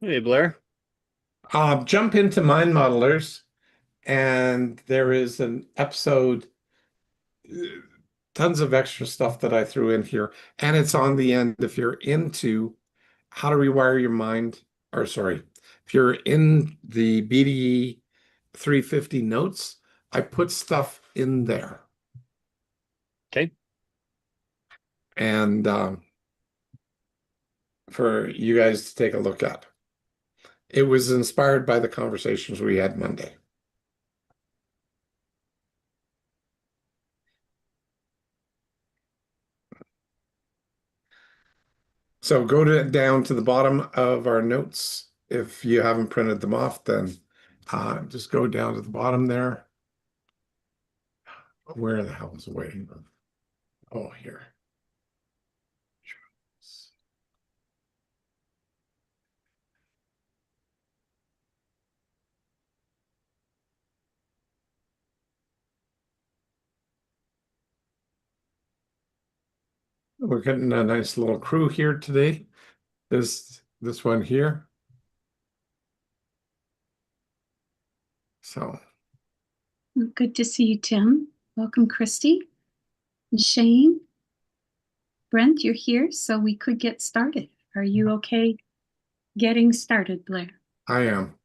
Hey, Blair. Jump into Mind Modelers, and there is an episode, uh, tons of extra stuff that I threw in here, and it's on the end. If you're into how to rewire your mind, or sorry, if you're in the BDE 350 notes, I put stuff in there, Okay. and for you guys to take a look at. It was inspired by the conversations we had Monday. So go down to the bottom of our notes. If you haven't printed them off, then just go down to the bottom there. Where the hell is the waiting room? Oh, here. We're getting a nice little crew here today. This one here. So Well, good to see you, Tim. Welcome, Christy and Shane. Brent, you're here, so we could get started. Are you okay getting started, Blair? I am.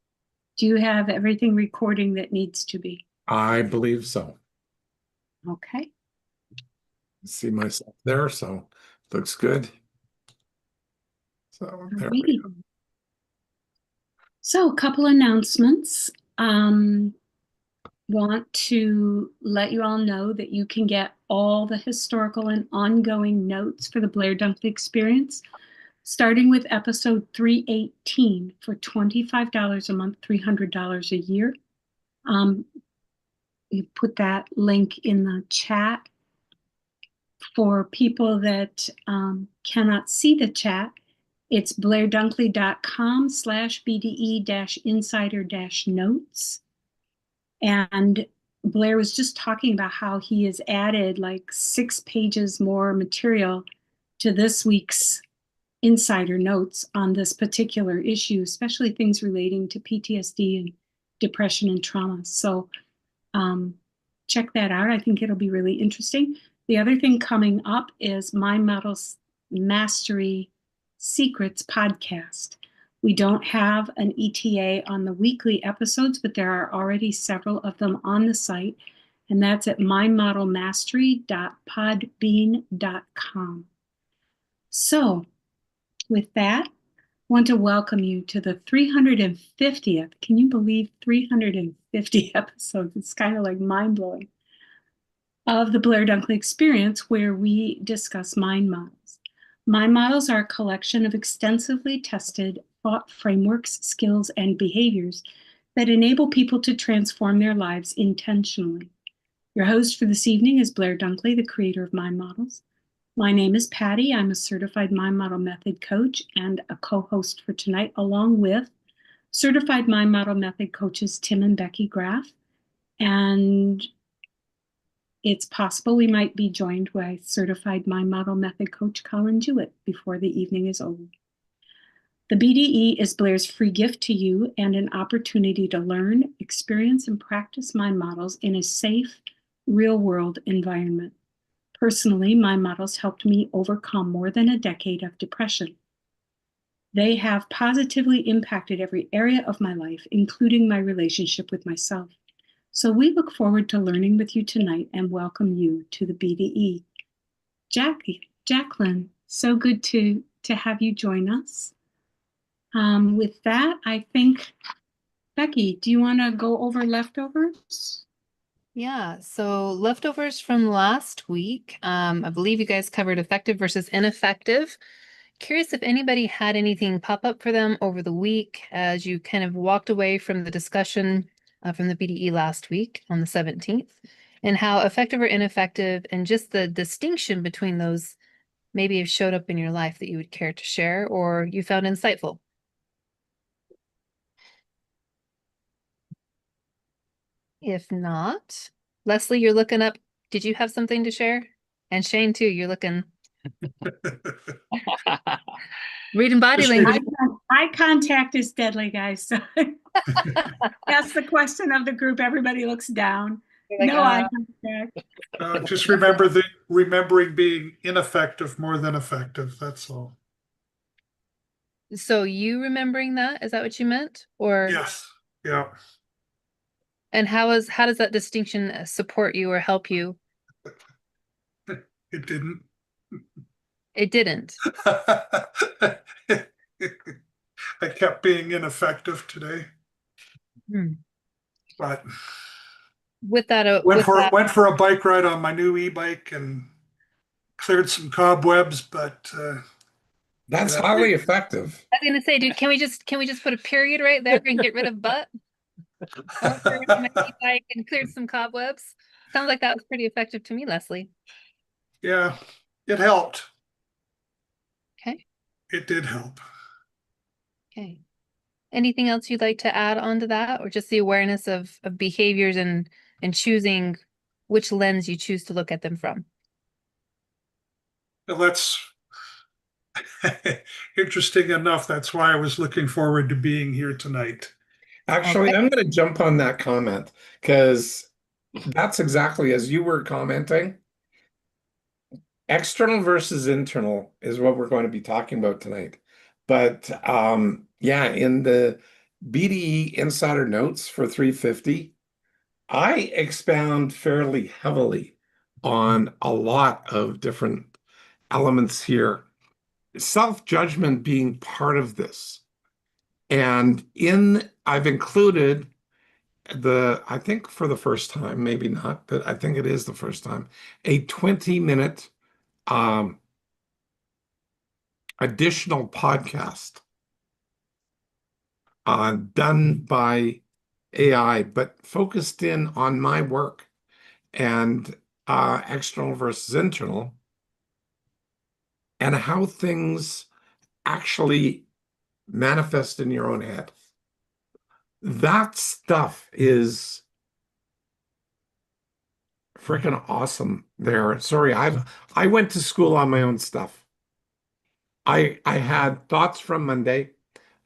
Do you have everything recording that needs to be? I believe so. Okay. See myself there, so looks good. So there we Alrighty. go. So, a couple announcements. Want to let you all know that you can get all the historical and ongoing notes for the Blair Dunkley experience, starting with episode 318 for $25 a month, $300 a year. You put that link in the chat. For people that cannot see the chat, it's blairdunkley.com/BDE-insider-notes. And Blair was just talking about how he has added like 6 pages more material to this week's insider notes on this particular issue, especially things relating to PTSD and depression and trauma. So check that out. I think it'll be really interesting. The other thing coming up is My Models Mastery Secrets podcast. We don't have an ETA on the weekly episodes, but there are already several of them on the site, and that's at mymodelmastery.podbean.com. So, with that, I want to welcome you to the 350th. Can you believe 350 episodes? It's kind of like mind blowing of the Blair Dunkley experience, where we discuss mind models. Mind models are a collection of extensively tested thought frameworks, skills, and behaviors that enable people to transform their lives intentionally. Your host for this evening is Blair Dunkley, the creator of Mind Models. My name is Patty. I'm a certified Mind Model Method coach and a co-host for tonight, along with certified Mind Model Method coaches Tim and Becky Graff. And it's possible we might be joined by certified Mind Model Method coach Colin Jewett before the evening is over. The BDE is Blair's free gift to you and an opportunity to learn, experience, and practice mind models in a safe, real-world environment. Personally, mind models helped me overcome more than a decade of depression. They have positively impacted every area of my life, including my relationship with myself. So we look forward to learning with you tonight and welcome you to the BDE. Jacqueline, so good to have you join us. With that, I think, Becky, do you want to go over leftovers? Yeah, so leftovers from last week. I believe you guys covered effective versus ineffective. Curious if anybody had anything pop up for them over the week as you kind of walked away from the discussion from the BDE last week on the 17th, and how effective or ineffective and just the distinction between those maybe have showed up in your life that you would care to share or you found insightful. If not, Leslie, you're looking up. Did you have something to share? And Shane too, you're looking reading body language. Eye contact is deadly, guys. So that's the question of the group. Everybody looks down. You're like, No eye contact. Just remembering being ineffective more than effective. That's all. So you remembering that? Is that what you meant? Or Yes. Yeah. and how does that distinction support you or help you? It didn't. It didn't. I kept being ineffective today, Hmm. but With that, went for a bike ride on my new e-bike and cleared some cobwebs, but That's highly effective. I was gonna say, dude, can we just put a period right there and get rid of butt? I went for my e-bike and cleared some cobwebs. Sounds like that was pretty effective to me, Leslie. yeah, it helped. Okay. It did help. Okay. Anything else you'd like to add onto that, or just the awareness of behaviors and choosing which lens you choose to look at them from? Well, that's interesting enough. That's why I was looking forward to being here tonight. Actually, Okay. I'm going to jump on that comment because that's exactly as you were commenting. External versus internal is what we're going to be talking about tonight. But yeah, in the BDE Insider Notes for 350, I expound fairly heavily on a lot of different elements here, self-judgment being part of this. And I've included I think for the first time, maybe not, but I think it is the first time, a 20-minute additional podcast done by AI, but focused in on my work and external versus internal and how things actually manifest in your own head. That stuff is freaking awesome there. Sorry, I went to school on my own stuff. I had thoughts from Monday.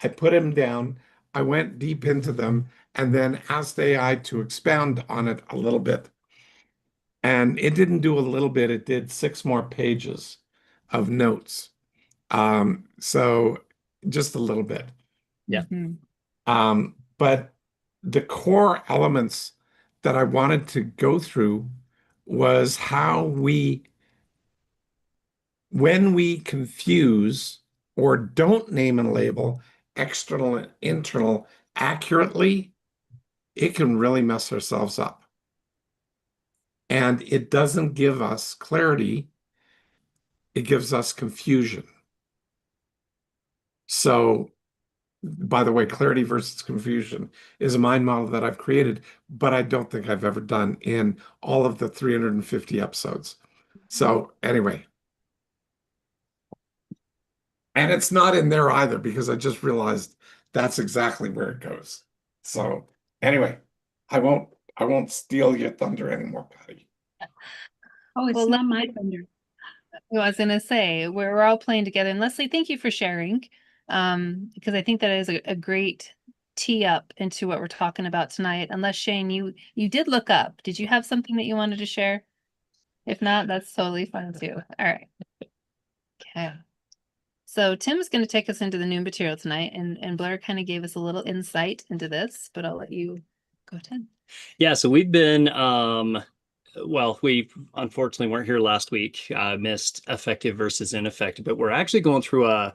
I put them down. I went deep into them and then asked AI to expound on it a little bit. And it didn't do a little bit, it did 6 more pages of notes. So just a little bit. Yeah. Mhm. But the core elements that I wanted to go through was how when we confuse or don't name and label external and internal accurately, it can really mess ourselves up. And it doesn't give us clarity, it gives us confusion. So, by the way, clarity versus confusion is a mind model that I've created, but I don't think I've ever done in all of the 350 episodes. So, anyway. And it's not in there either because I just realized that's exactly where it goes. So, anyway, I won't steal your thunder anymore, Patty. Oh, it's Well, not my thunder. I was gonna say we're all playing together. And Leslie, thank you for sharing. Because I think that is a great tee up into what we're talking about tonight. Unless Shane, you did look up. Did you have something that you wanted to share? If not, that's totally fine too. All right. Okay. So Tim's going to take us into the new material tonight, and Blair kind of gave us a little insight into this, but I'll let you go ahead. Yeah, so we've been well, we unfortunately weren't here last week. Missed effective versus ineffective, but we're actually going through a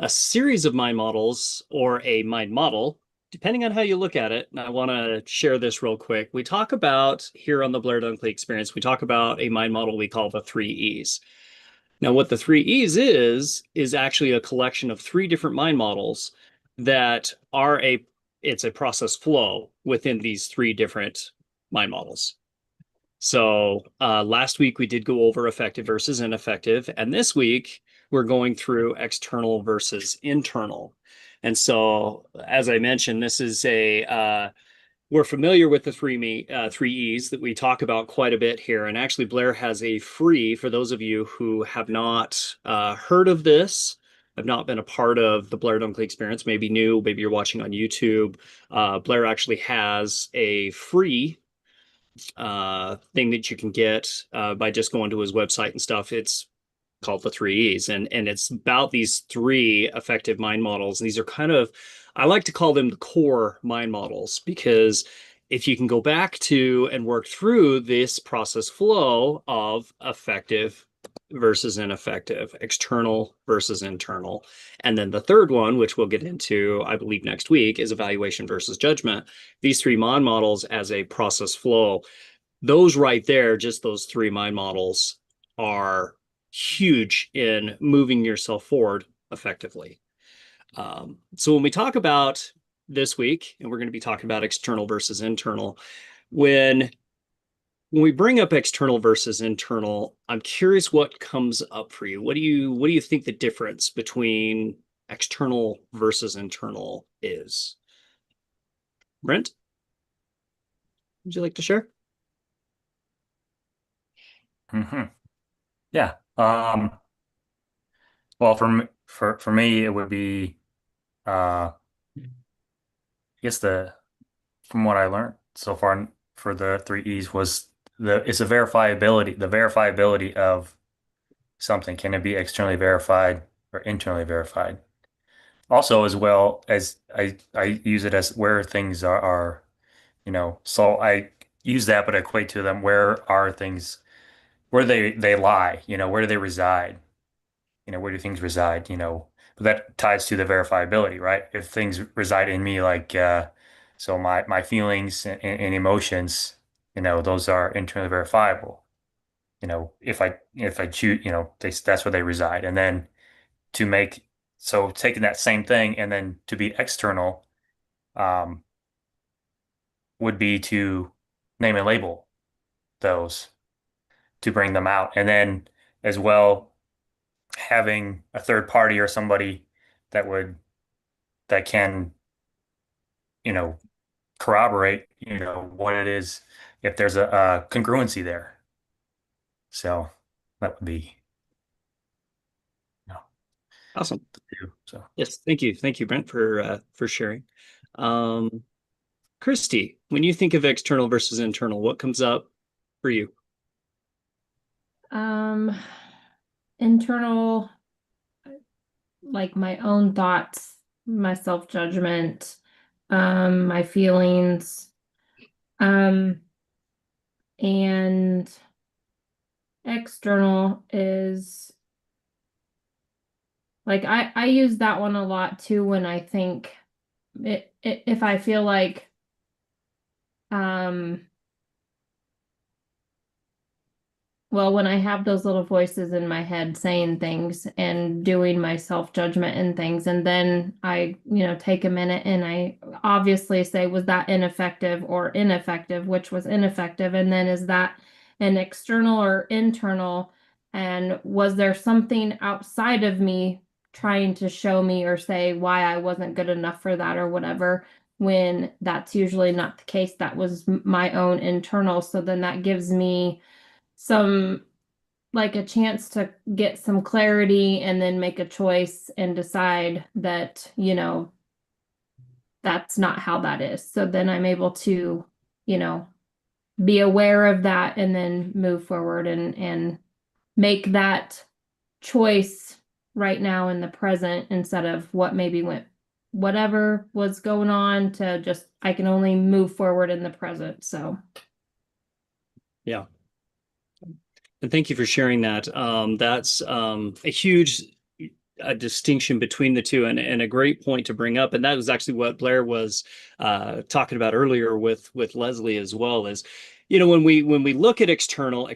series of mind models or a mind model, depending on how you look at it. And I want to share this real quick. We talk about here on the Blair Dunkley experience, we talk about a mind model we call the 3 E's. Now, what the 3 E's is actually a collection of 3 different mind models that are it's a process flow within these 3 different mind models. So last week we did go over effective versus ineffective, and this week we're going through external versus internal. And so, as I mentioned, this is we're familiar with the 3 E's that we talk about quite a bit here. And actually, Blair has a free, for those of you who have not heard of this have not been a part of the Blair Dunkley experience, maybe new, maybe you're watching on YouTube, Blair actually has a free thing that you can get by just going to his website and stuff. It's called the 3 E's, and it's about these 3 effective mind models. And these are kind of, I like to call them the core mind models, because if you can go back to and work through this process flow of effective versus ineffective, external versus internal, and then the third one, which we'll get into, I believe, next week, is evaluation versus judgment. These 3 mind models as a process flow, those right there, just those 3 mind models are huge in moving yourself forward effectively. So when we talk about this week, and we're going to be talking about external versus internal, when we bring up external versus internal, I'm curious what comes up for you. What do you think the difference between external versus internal is? Brent, would you like to share? Yeah. Well, for me, it would be, I guess from what I learned so far for the 3 E's was it's the verifiability of something. Can it be externally verified or internally verified? Also, as well as I use it as where things are, so I use that, but I equate to them where are things, where they lie, where do they reside? Where do things reside, but that ties to the verifiability, right? If things reside in me, like, so my feelings and emotions, those are internally verifiable. If I choose, that's where they reside. And then so taking that same thing and then to be external, um, would be to name and label those to bring them out. And then as well, having a third party or somebody that can, you know, corroborate, what it is, if there's a congruency there. So that would be, Awesome. so. Yes, thank you, Brent, for sharing. Christy, when you think of external versus internal, what comes up for you? Internal, like my own thoughts, my self-judgment, my feelings, and external is like I use that one a lot too when I think if I feel like well, when I have those little voices in my head saying things and doing my self-judgment and things, and then I, take a minute and I obviously say, was that ineffective or ineffective, which was ineffective? And then is that an external or internal? And was there something outside of me trying to show me or say why I wasn't good enough for that or whatever, when that's usually not the case? That was my own internal. So then that gives me some like a chance to get some clarity and then make a choice and decide that, that's not how that is. So then I'm able to, be aware of that and then move forward and make that choice right now in the present instead of what maybe whatever was going on, to just I can only move forward in the present. So Yeah. And thank you for sharing that. That's a huge distinction between the two, and a great point to bring up. And that was actually what Blair was talking about earlier with Leslie as well. Is when we look at external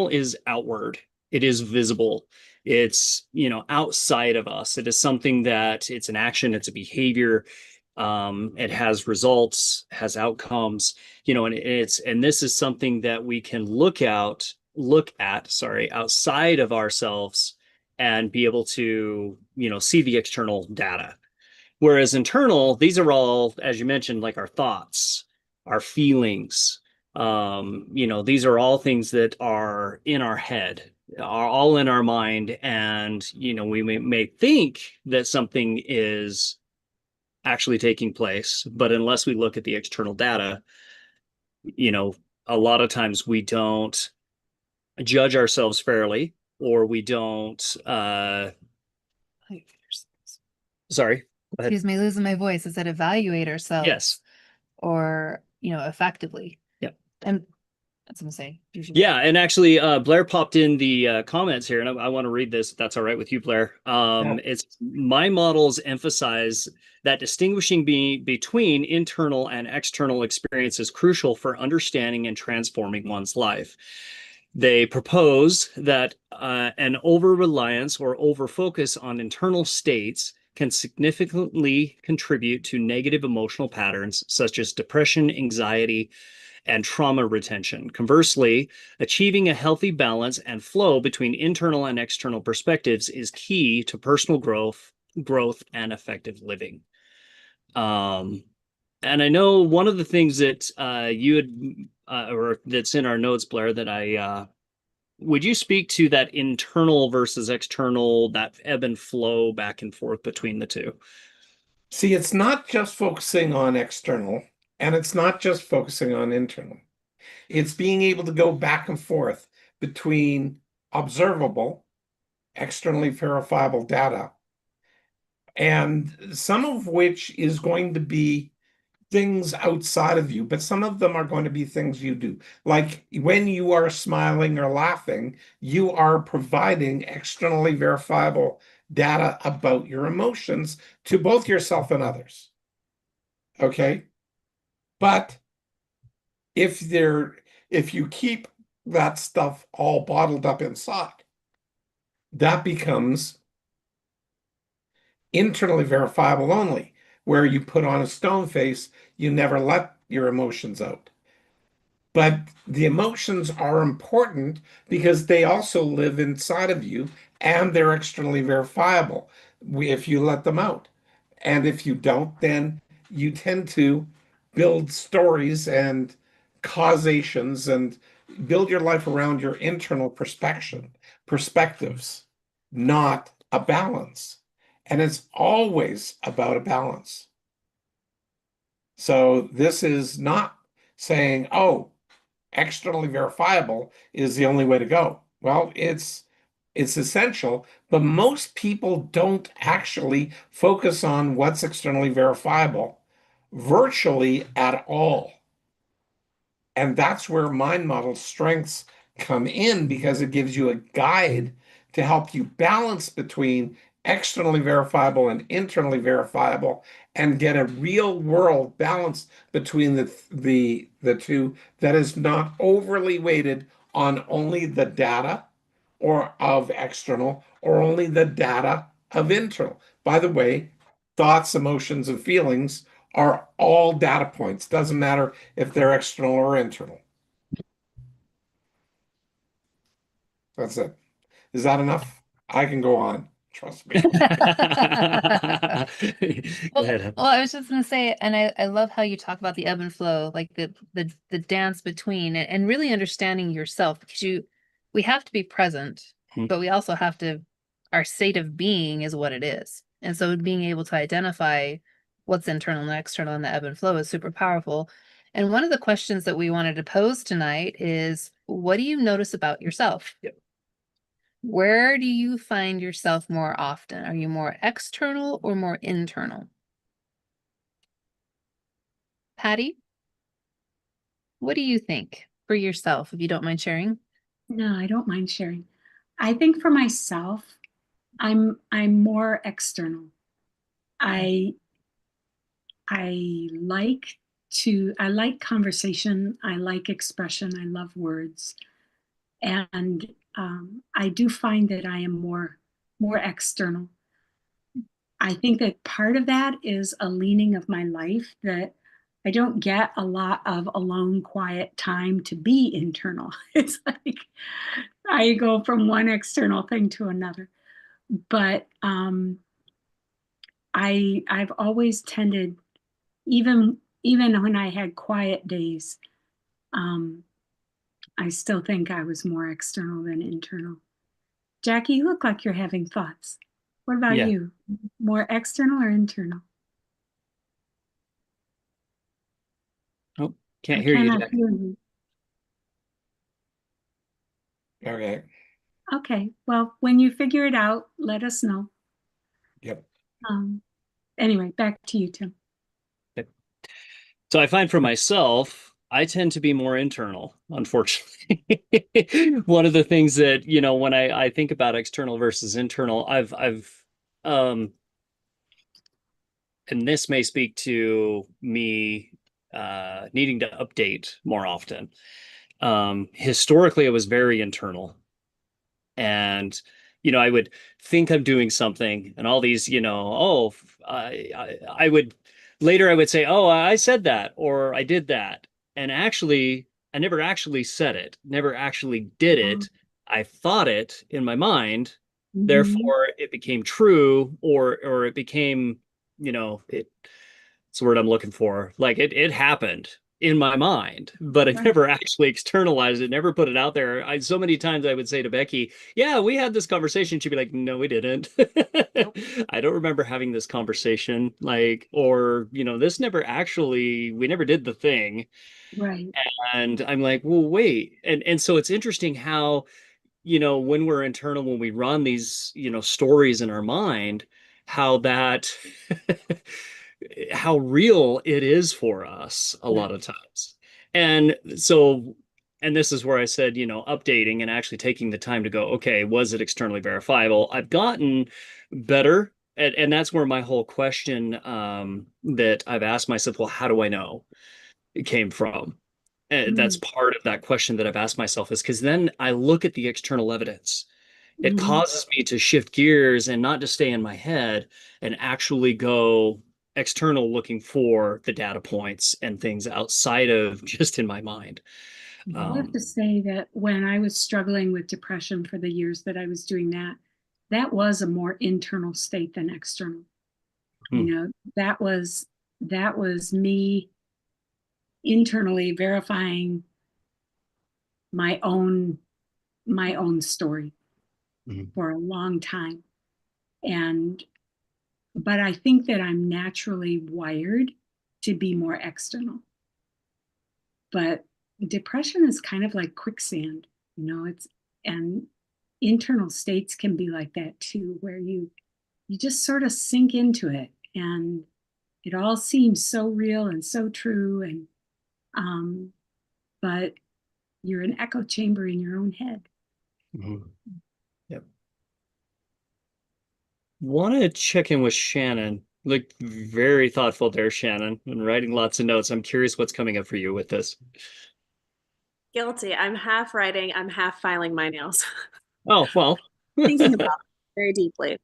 is outward. It is visible. It's outside of us. It is something that it's an action. It's a behavior. It has results, has outcomes. And this is something that we can look at, outside of ourselves and be able to, see the external data. Whereas internal, these are all, as you mentioned, like our thoughts, our feelings. These are all things that are in our head. are all in our mind, and we may think that something is actually taking place, but unless we look at the external data, a lot of times we don't judge ourselves fairly, or we don't sorry, go ahead. Excuse me, losing my voice. Is that evaluate ourselves Yes. or, effectively. Yep. And that's what I'm saying. Yeah, and actually, Blair popped in the comments here, and I want to read this, if that's all right with you, Blair. It's my models emphasize that distinguishing between internal and external experience is crucial for understanding and transforming one's life. They propose that an over-reliance or over-focus on internal states can significantly contribute to negative emotional patterns such as depression, anxiety, and trauma retention. Conversely, achieving a healthy balance and flow between internal and external perspectives is key to personal growth and effective living. And I know one of the things that you had, or that's in our notes, Blair, that would you speak to that internal versus external, that ebb and flow back and forth between the two? See, it's not just focusing on external, and it's not just focusing on internal. It's being able to go back and forth between observable, externally verifiable data, and some of which is going to be things outside of you, but some of them are going to be things you do. Like when you are smiling or laughing, you are providing externally verifiable data about your emotions to both yourself and others. Okay? But if you keep that stuff all bottled up inside, that becomes internally verifiable only, where you put on a stone face, you never let your emotions out. But the emotions are important because they also live inside of you and they're externally verifiable if you let them out. And if you don't, then you tend to build stories and causations and build your life around your internal perspectives, not a balance. And it's always about a balance. So this is not saying, oh, externally verifiable is the only way to go. Well, it's essential, but most people don't actually focus on what's externally verifiable virtually at all. And that's where mind model strengths come in because it gives you a guide to help you balance between externally verifiable and internally verifiable and get a real world balance between the two that is not overly weighted on only the data or of external or only the data of internal. By the way, thoughts, emotions, and feelings are all data points. Doesn't matter if they're external or internal. That's it. Is that enough? I can go on. Trust me. Go Well, ahead. I was just gonna say, and I love how you talk about the ebb and flow, like the dance between and really understanding yourself because we have to be present, Hmm. but we also have to, our state of being is what it is. And so being able to identify what's internal and external in the ebb and flow is super powerful. And one of the questions that we wanted to pose tonight is, what do you notice about yourself? Yep. Where do you find yourself more often? Are you more external or more internal? Patty, what do you think for yourself, if you don't mind sharing? No, I don't mind sharing. I think for myself, I'm more external. I I like conversation. I like expression. I love words. And I do find that I am more external. I think that part of that is a leaning of my life that I don't get a lot of alone, quiet time to be internal. It's like I go from one external thing to another. But I've always tended, even when I had quiet days, um, I still think I was more external than internal. Jackie, you look like you're having thoughts. What about Yeah. you? More external or internal? Oh, can't I hear you, cannot Jack. hear you. Okay. Okay, well, when you figure it out, let us know. Yep. Um, anyway, back to you, Tim. So I find for myself, I tend to be more internal, unfortunately. One of the things that, when I think about external versus internal, um, and this may speak to me needing to update more often. Historically, I was very internal. And I would think I'm doing something, and all these, I would later I would say, oh, I said that or I did that, and actually I never actually said it, never actually did it. I thought it in my mind, Mhm. therefore it became true, or it became, it's the word I'm looking for. Like it happened in my mind, but I Right. never actually externalized it, never put it out there. So many times I would say to Becky, yeah, we had this conversation. She'd be like, no, we didn't. Nope. I don't remember having this conversation. Like, or, this never actually, we never did the thing. Right. And I'm like, well, wait. And so it's interesting how, when we're internal, when we run these, stories in our mind, how that how real it is for us a Yeah. lot of times. And so, and this is where I said, updating and actually taking the time to go, okay, was it externally verifiable? I've gotten better. And that's where my whole question that I've asked myself, well, how do I know it came from? And that's Mm. part of that question that I've asked myself is because then I look at the external evidence. It Mhm. causes me to shift gears and not to stay in my head and actually go external looking for the data points and things outside of just in my mind. I have Um, to say that when I was struggling with depression for the years that I was doing that, that was a more internal state than external. You hmm, know, that was me internally verifying my own my own story hmm, for a long time. And but I think that I'm naturally wired to be more external. But depression is kind of like quicksand, it's and internal states can be like that too, where you just sort of sink into it and it all seems so real and so true and um but you're an echo chamber in your own head. hmm. Yep. Want to check in with Shannon. Look very thoughtful there, Shannon, and writing lots of notes. I'm curious what's coming up for you with this. Guilty. I'm half writing, I'm half filing my nails. Oh, well. Thinking about it very deeply.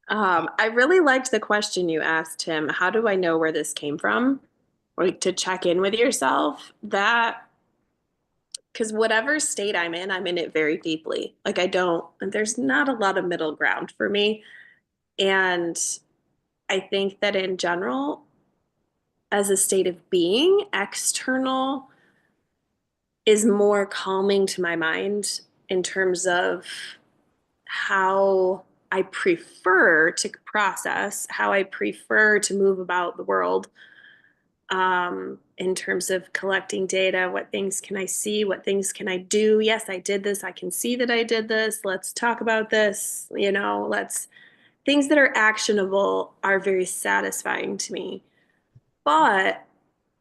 I really liked the question you asked him. How do I know where this came from? Like to check in with yourself. That because whatever state I'm in it very deeply. Like I don't, there's not a lot of middle ground for me. And I think that in general, as a state of being, external is more calming to my mind in terms of how I prefer to process, how I prefer to move about the world in terms of collecting data. What things can I see? What things can I do? Yes, I did this. I can see that I did this. Let's talk about this. Things that are actionable are very satisfying to me. But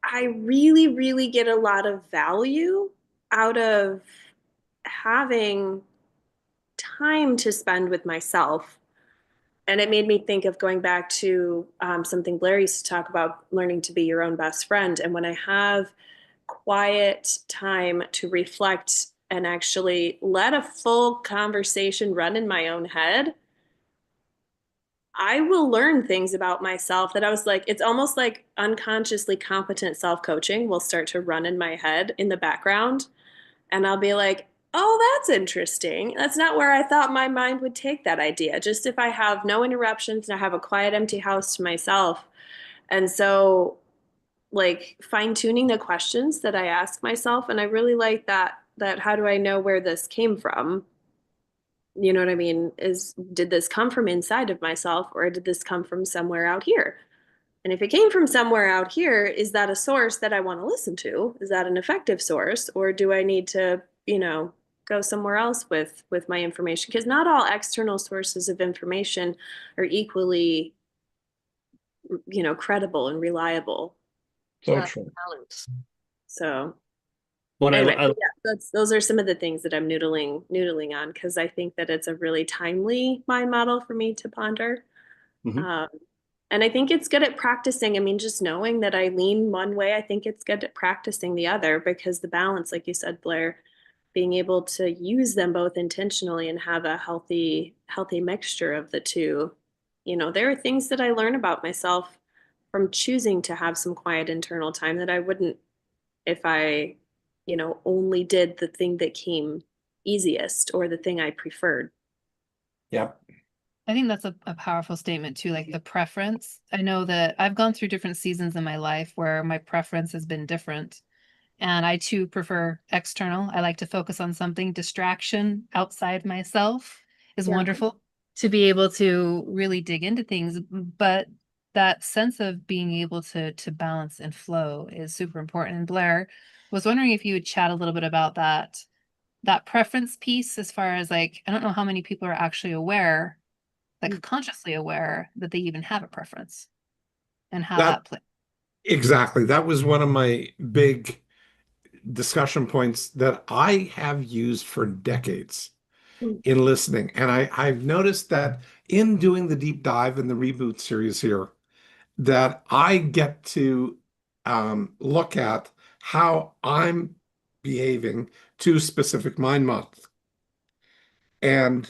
I really, really get a lot of value out of having time to spend with myself. And it made me think of going back to something Blair used to talk about, learning to be your own best friend. And when I have quiet time to reflect and actually let a full conversation run in my own head, I will learn things about myself that I was like, it's almost like unconsciously competent self coaching will start to run in my head in the background. And I'll be like, oh, that's interesting. That's not where I thought my mind would take that idea. Just if I have no interruptions and I have a quiet, empty house to myself. And so, like, fine tuning the questions that I ask myself. And I really like that how do I know where this came from? You know what I mean? Did this come from inside of myself, or did this come from somewhere out here? And if it came from somewhere out here, is that a source that I want to listen to? Is that an effective source? Or do I need to, go somewhere else with my information? Because not all external sources of information are equally, credible and reliable. So true. So When anyway, I yeah, those are some of the things that I'm noodling on, because I think that it's a really timely mind model for me to ponder. Mhm. And I think it's good at practicing. I mean, just knowing that I lean one way, I think it's good at practicing the other, because the balance, like you said, Blair, being able to use them both intentionally and have a healthy mixture of the two. There are things that I learn about myself from choosing to have some quiet internal time that I wouldn't if I, only did the thing that came easiest or the thing I preferred. Yep. I think that's a powerful statement too, like the preference. I know that I've gone through different seasons in my life where my preference has been different. And I too prefer external. I like to focus on something. Distraction outside myself is Yeah. wonderful to be able to really dig into things. But that sense of being able to balance and flow is super important. And Blair, was wondering if you would chat a little bit about that preference piece, as far as like, I don't know how many people are actually aware, like consciously aware that they even have a preference and how That that plays. exactly. That was one of my big discussion points that I have used for decades in listening. And I've noticed that in doing the deep dive in the reboot series here, that I get to look at how I'm behaving to specific mind models and,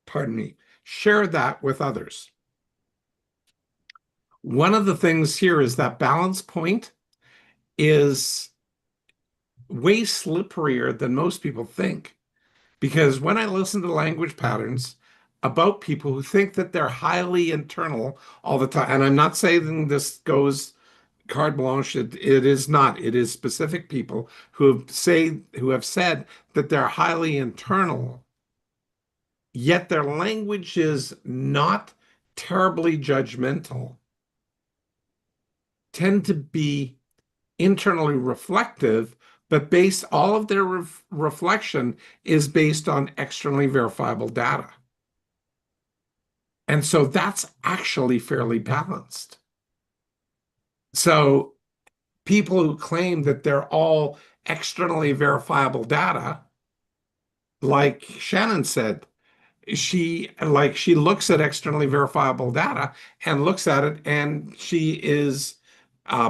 pardon me, share that with others. One of the things here is that balance point is way slipperier than most people think. Because when I listen to language patterns about people who think that they're highly internal all the time, and I'm not saying this goes carte blanche, it is not. It is specific people who have said that they're highly internal, yet their language is not terribly judgmental, tend to be internally reflective, but all of their reflection is based on externally verifiable data. And so that's actually fairly balanced. So people who claim that they're all externally verifiable data, like Shannon said, she looks at externally verifiable data and looks at it and she is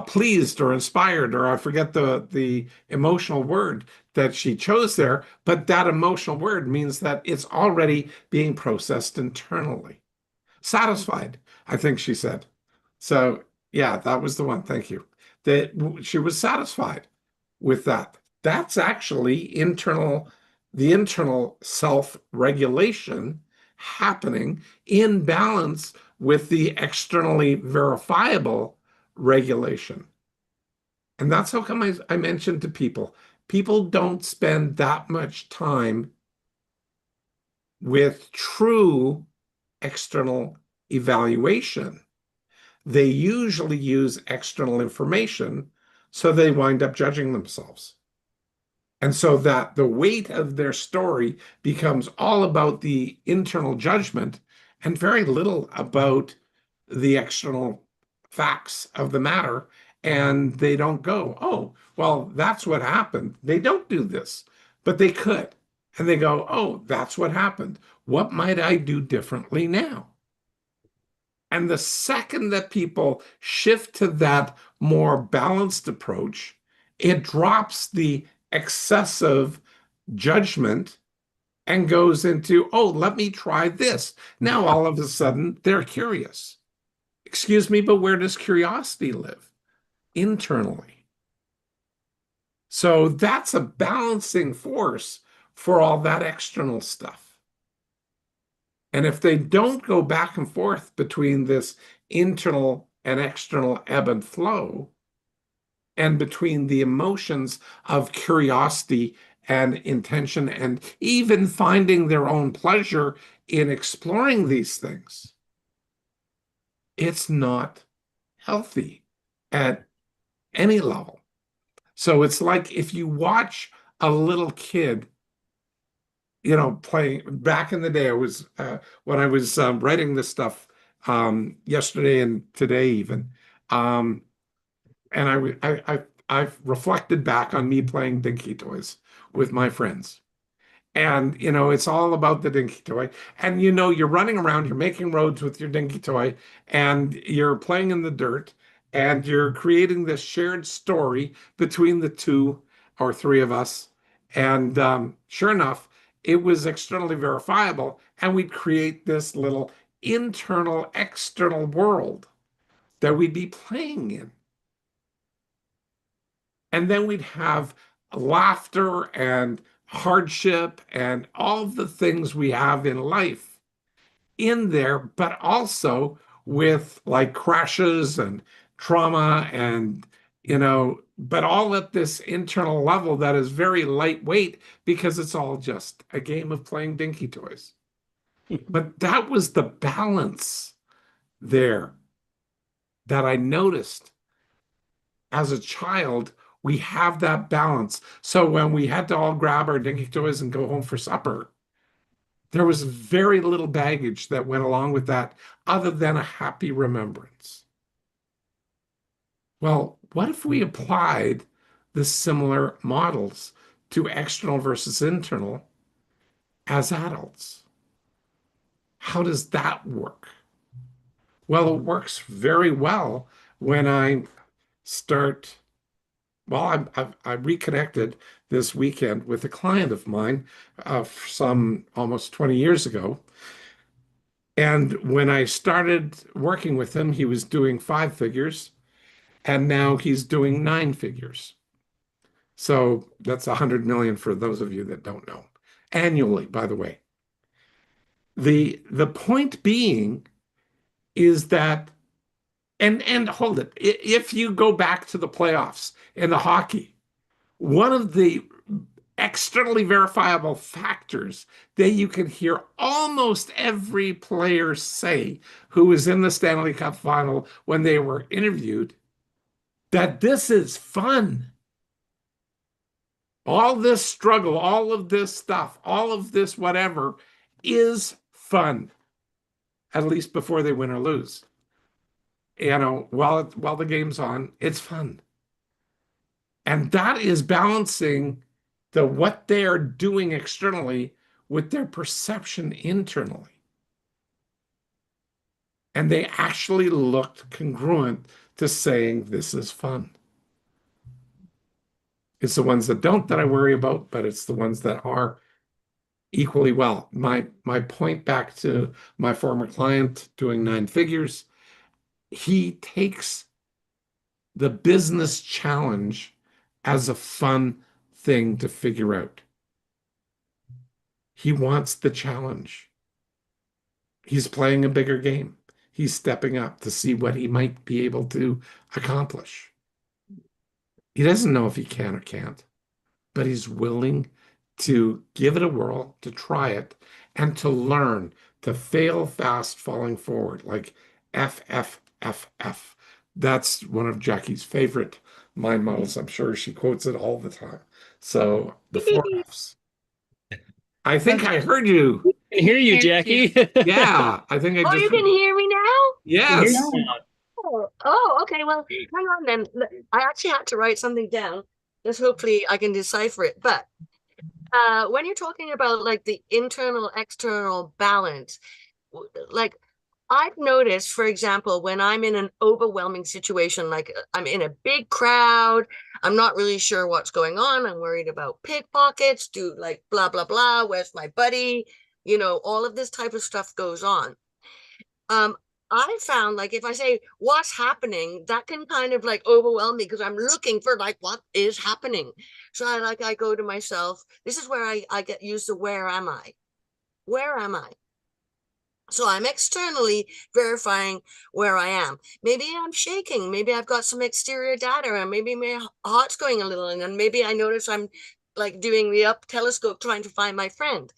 pleased or inspired, or I forget the emotional word that she chose there, but that emotional word means that it's already being processed internally. Satisfied, I think she said. So yeah, that was the one. Thank you. That she was satisfied with that. That's actually the internal self-regulation happening in balance with the externally verifiable regulation. And that's how come I mentioned to people don't spend that much time with true external evaluation. They usually use external information, so they wind up judging themselves. And so that the weight of their story becomes all about the internal judgment and very little about the external facts of the matter. And they don't go, oh, well, that's what happened. They don't do this, but they could. And they go, oh, that's what happened. What might I do differently now? And the second that people shift to that more balanced approach, it drops the excessive judgment and goes into, oh, let me try this. Now, all of a sudden, they're curious. Excuse me, but where does curiosity live? Internally. So that's a balancing force for all that external stuff. And if they don't go back and forth between this internal and external ebb and flow, and between the emotions of curiosity and intention and even finding their own pleasure in exploring these things, it's not healthy at any level. So it's like if you watch a little kid, playing back in the day, I was when I was writing this stuff yesterday and today even, and I've reflected back on me playing dinky toys with my friends. And, it's all about the dinky toy. And, you're running around, you're making roads with your dinky toy, and you're playing in the dirt, and you're creating this shared story between the two or three of us. And sure enough, it was externally verifiable. And we'd create this little internal, external world that we'd be playing in. And then we'd have laughter and hardship and all of the things we have in life in there, but also with like crashes and trauma and, but all at this internal level that is very lightweight because it's all just a game of playing dinky toys. But that was the balance there that I noticed as a child. We have that balance. So when we had to all grab our dinky toys and go home for supper, there was very little baggage that went along with that other than a happy remembrance. Well, what if we applied the similar models to external versus internal as adults? How does that work? Well, it works very well when I start. Well, I reconnected this weekend with a client of mine some almost 20 years ago. And when I started working with him, he was doing 5 figures, and now he's doing 9 figures. So that's 100 million for those of you that don't know. Annually, by the way. The point being is that, and hold it, if you go back to the playoffs in the hockey, one of the externally verifiable factors that you can hear almost every player say who was in the Stanley Cup final when they were interviewed, that this is fun. All this struggle, all of this stuff, all of this whatever is fun, at least before they win or lose. While the game's on, it's fun. And that is balancing what they are doing externally with their perception internally. And they actually looked congruent to saying this is fun. It's the ones that don't that I worry about, but it's the ones that are equally well. My point back to my former client doing 9 figures, he takes the business challenge as a fun thing to figure out. He wants the challenge. He's playing a bigger game. He's stepping up to see what he might be able to accomplish. He doesn't know if he can or can't, but he's willing to give it a whirl, to try it, and to learn, to fail fast falling forward, like FFFF. That's one of Jackie's favorite mind models. I'm sure she quotes it all the time. So the 4Fs. I think I heard you. I can hear you, Here's Jackie. Yeah, I think I Oh, just you can hear me now? Yes. Oh, okay. Well, hang on then. I actually had to write something down. Just hopefully I can decipher it. But when you're talking about like the internal external balance, like I've noticed, for example, when I'm in an overwhelming situation, like I'm in a big crowd, I'm not really sure what's going on. I'm worried about pickpockets, like blah, blah, blah. Where's my buddy? All of this type of stuff goes on. I found like if I say what's happening, that can kind of like overwhelm me because I'm looking for like what is happening. So I go to myself. This is where I get used to where am I? Where am I? So I'm externally verifying where I am. Maybe I'm shaking. Maybe I've got some exterior data, and maybe my heart's going a little, and then maybe I notice I'm like doing the up telescope trying to find my friend.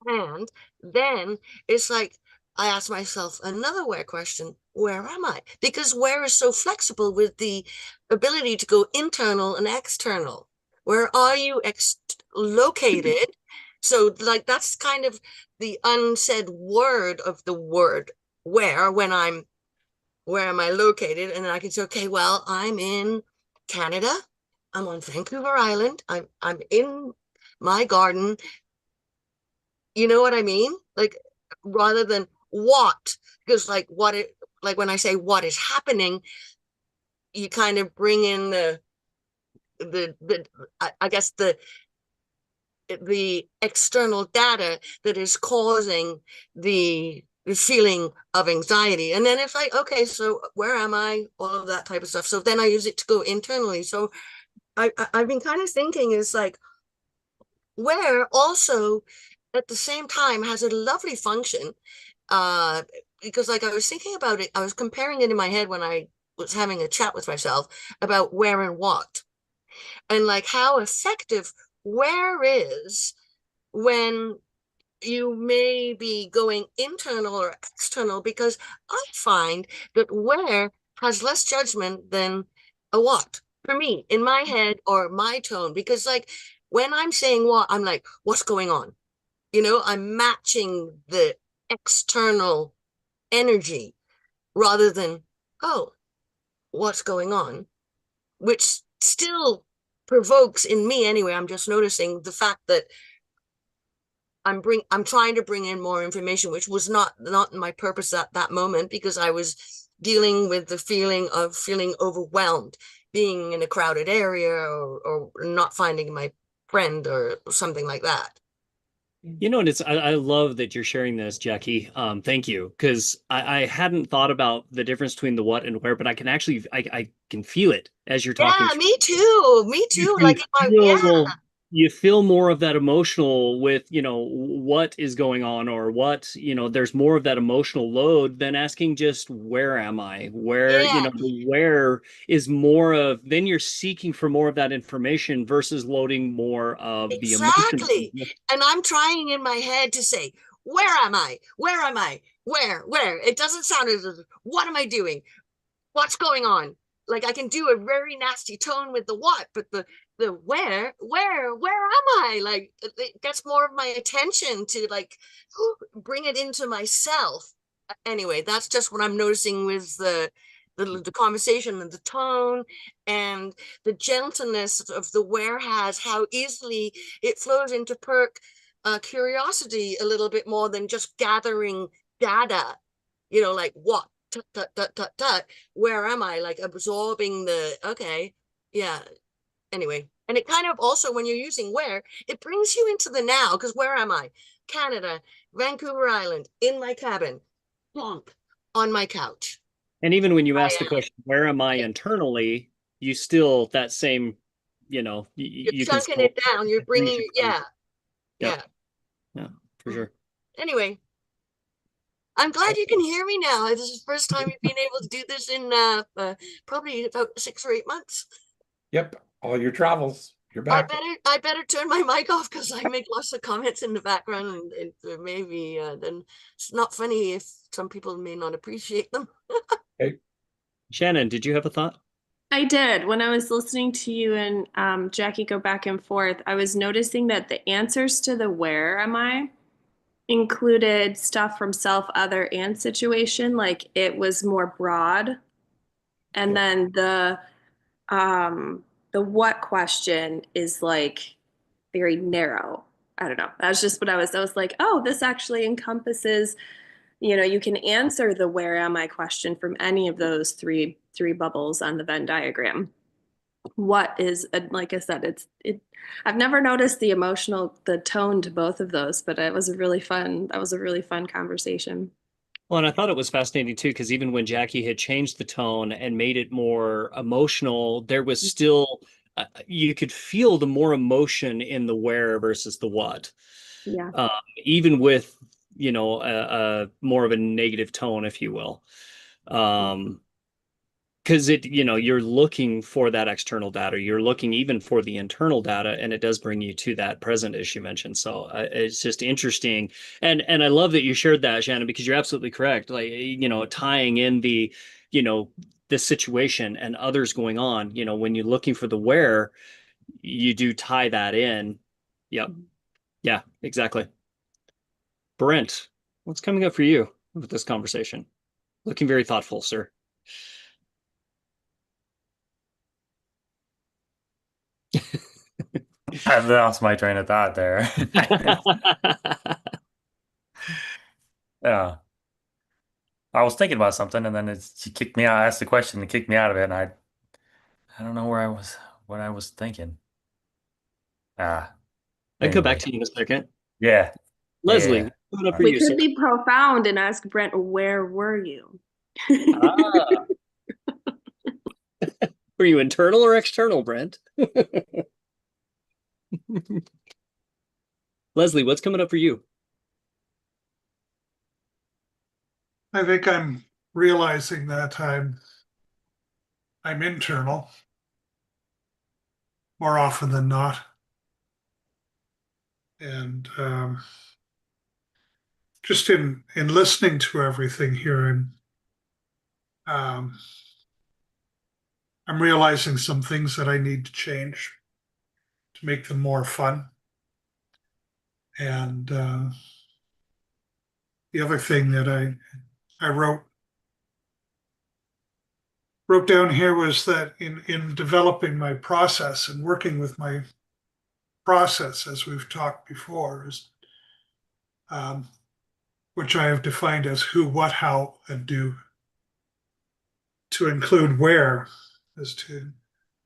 And then it's like I ask myself another where question: where am I? Because where is so flexible with the ability to go internal and external. Where are you located? So like that's kind of the unsaid word of the word where, when I'm where am I located? And then I can say, okay, well, I'm in Canada. I'm on Vancouver Island. I'm in my garden. You know what I mean? Like rather than what, because like what it like when I say what is happening, you kind of bring in the I guess the external data that is causing the feeling of anxiety. And then it's like, okay, so where am I? All of that type of stuff. So then I use it to go internally. So I've been kind of thinking is like where also at the same time has a lovely function. Because like I was thinking about it, I was comparing it in my head when I was having a chat with myself about where and what, and like how effective where is when you may be going internal or external, because I find that where has less judgment than a what for me in my head or my tone. Because like when I'm saying what, I'm like, what's going on? I'm matching the external energy rather than, oh, what's going on? Which still provokes in me anyway. I'm just noticing the fact that I'm trying to bring in more information, which was not my purpose at that moment, because I was dealing with the feeling of feeling overwhelmed, being in a crowded area or not finding my friend or something like that. And I love that you're sharing this, Jackie. Thank you, because I hadn't thought about the difference between the what and where, but I can actually I can feel it as you're talking Yeah, through. me You too. can Like, yeah, you feel more of that emotional with, what is going on, or what, there's more of that emotional load than asking just where am I? Where, yeah, the where is more of, then you're seeking for more of that information versus loading more of the emotion. exactly. And I'm trying in my head to say, where am I? Where am I? Where? It doesn't sound as, what am I doing? What's going on? Like I can do a very nasty tone with the what, but the where am I? Like it gets more of my attention to like bring it into myself. Anyway, that's just what I'm noticing with the conversation and the tone and the gentleness of the where has, how easily it flows into perk curiosity a little bit more than just gathering data, like what tut, tut, tut, tut, tut. Where am I? Like absorbing okay, yeah. Anyway, and it kind of also, when you're using where, it brings you into the now, because where am I? Canada, Vancouver Island, in my cabin, plonk, on my couch. And even when you I ask the am. question, where am I internally, you still, that same, You're you can chunking still, it down. You're it brings you bringing, closer. yeah, Yep. yeah. Yeah, for sure. Anyway, I'm glad you can hear me now. This is the first time you've been able to do this in probably about 6 or 8 months. Yep, all your travels. You're back. I better turn my mic off because I make lots of comments in the background, and maybe then it's not funny if some people may not appreciate them. Okay. Shannon, did you have a thought? I did. When I was listening to you and Jackie go back and forth, I was noticing that the answers to the where am I included stuff from self, other, and situation. Like it was more broad. And Yep. then the what question is like very narrow. I don't know. That's just what I was like, oh, this actually encompasses, you can answer the where am I question from any of those three bubbles on the Venn diagram. What is, like I said, I've never noticed the tone to both of those, but that was a really fun conversation. Well, and I thought it was fascinating too, because even when Jackie had changed the tone and made it more emotional, there was still, you could feel the more emotion in the where versus the what. Yeah. Even with, a more of a negative tone, if you will. because you're looking for that external data, you're looking even for the internal data, and it does bring you to that present as you mentioned. So it's just interesting, and I love that you shared that, Shannon, because you're absolutely correct. Like, tying in you know the situation and others going on, when you're looking for the where, you do tie that in. Yep. Yeah, exactly. Brent, what's coming up for you with this conversation? Looking very thoughtful, sir. I lost my train of thought there. Yeah. I was thinking about something and then she kicked me out. I asked the question and kicked me out of it, and I don't know what I was thinking. Ah, I come back anyway. to you in a second. Yeah. Leslie, Yeah. what's coming up Yeah. for We you, sir? could be profound and ask Brent, where were you? Ah, were you internal or external, Brent? Leslie, what's coming up for you? I think I'm realizing that I'm internal more often than not. And just in listening to everything here, and I'm realizing some things that I need to change to make them more fun. And the other thing that I wrote down here was that in developing my process and working with my process, as we've talked before, is um, which I have defined as who, what, how, and do, to include where, as to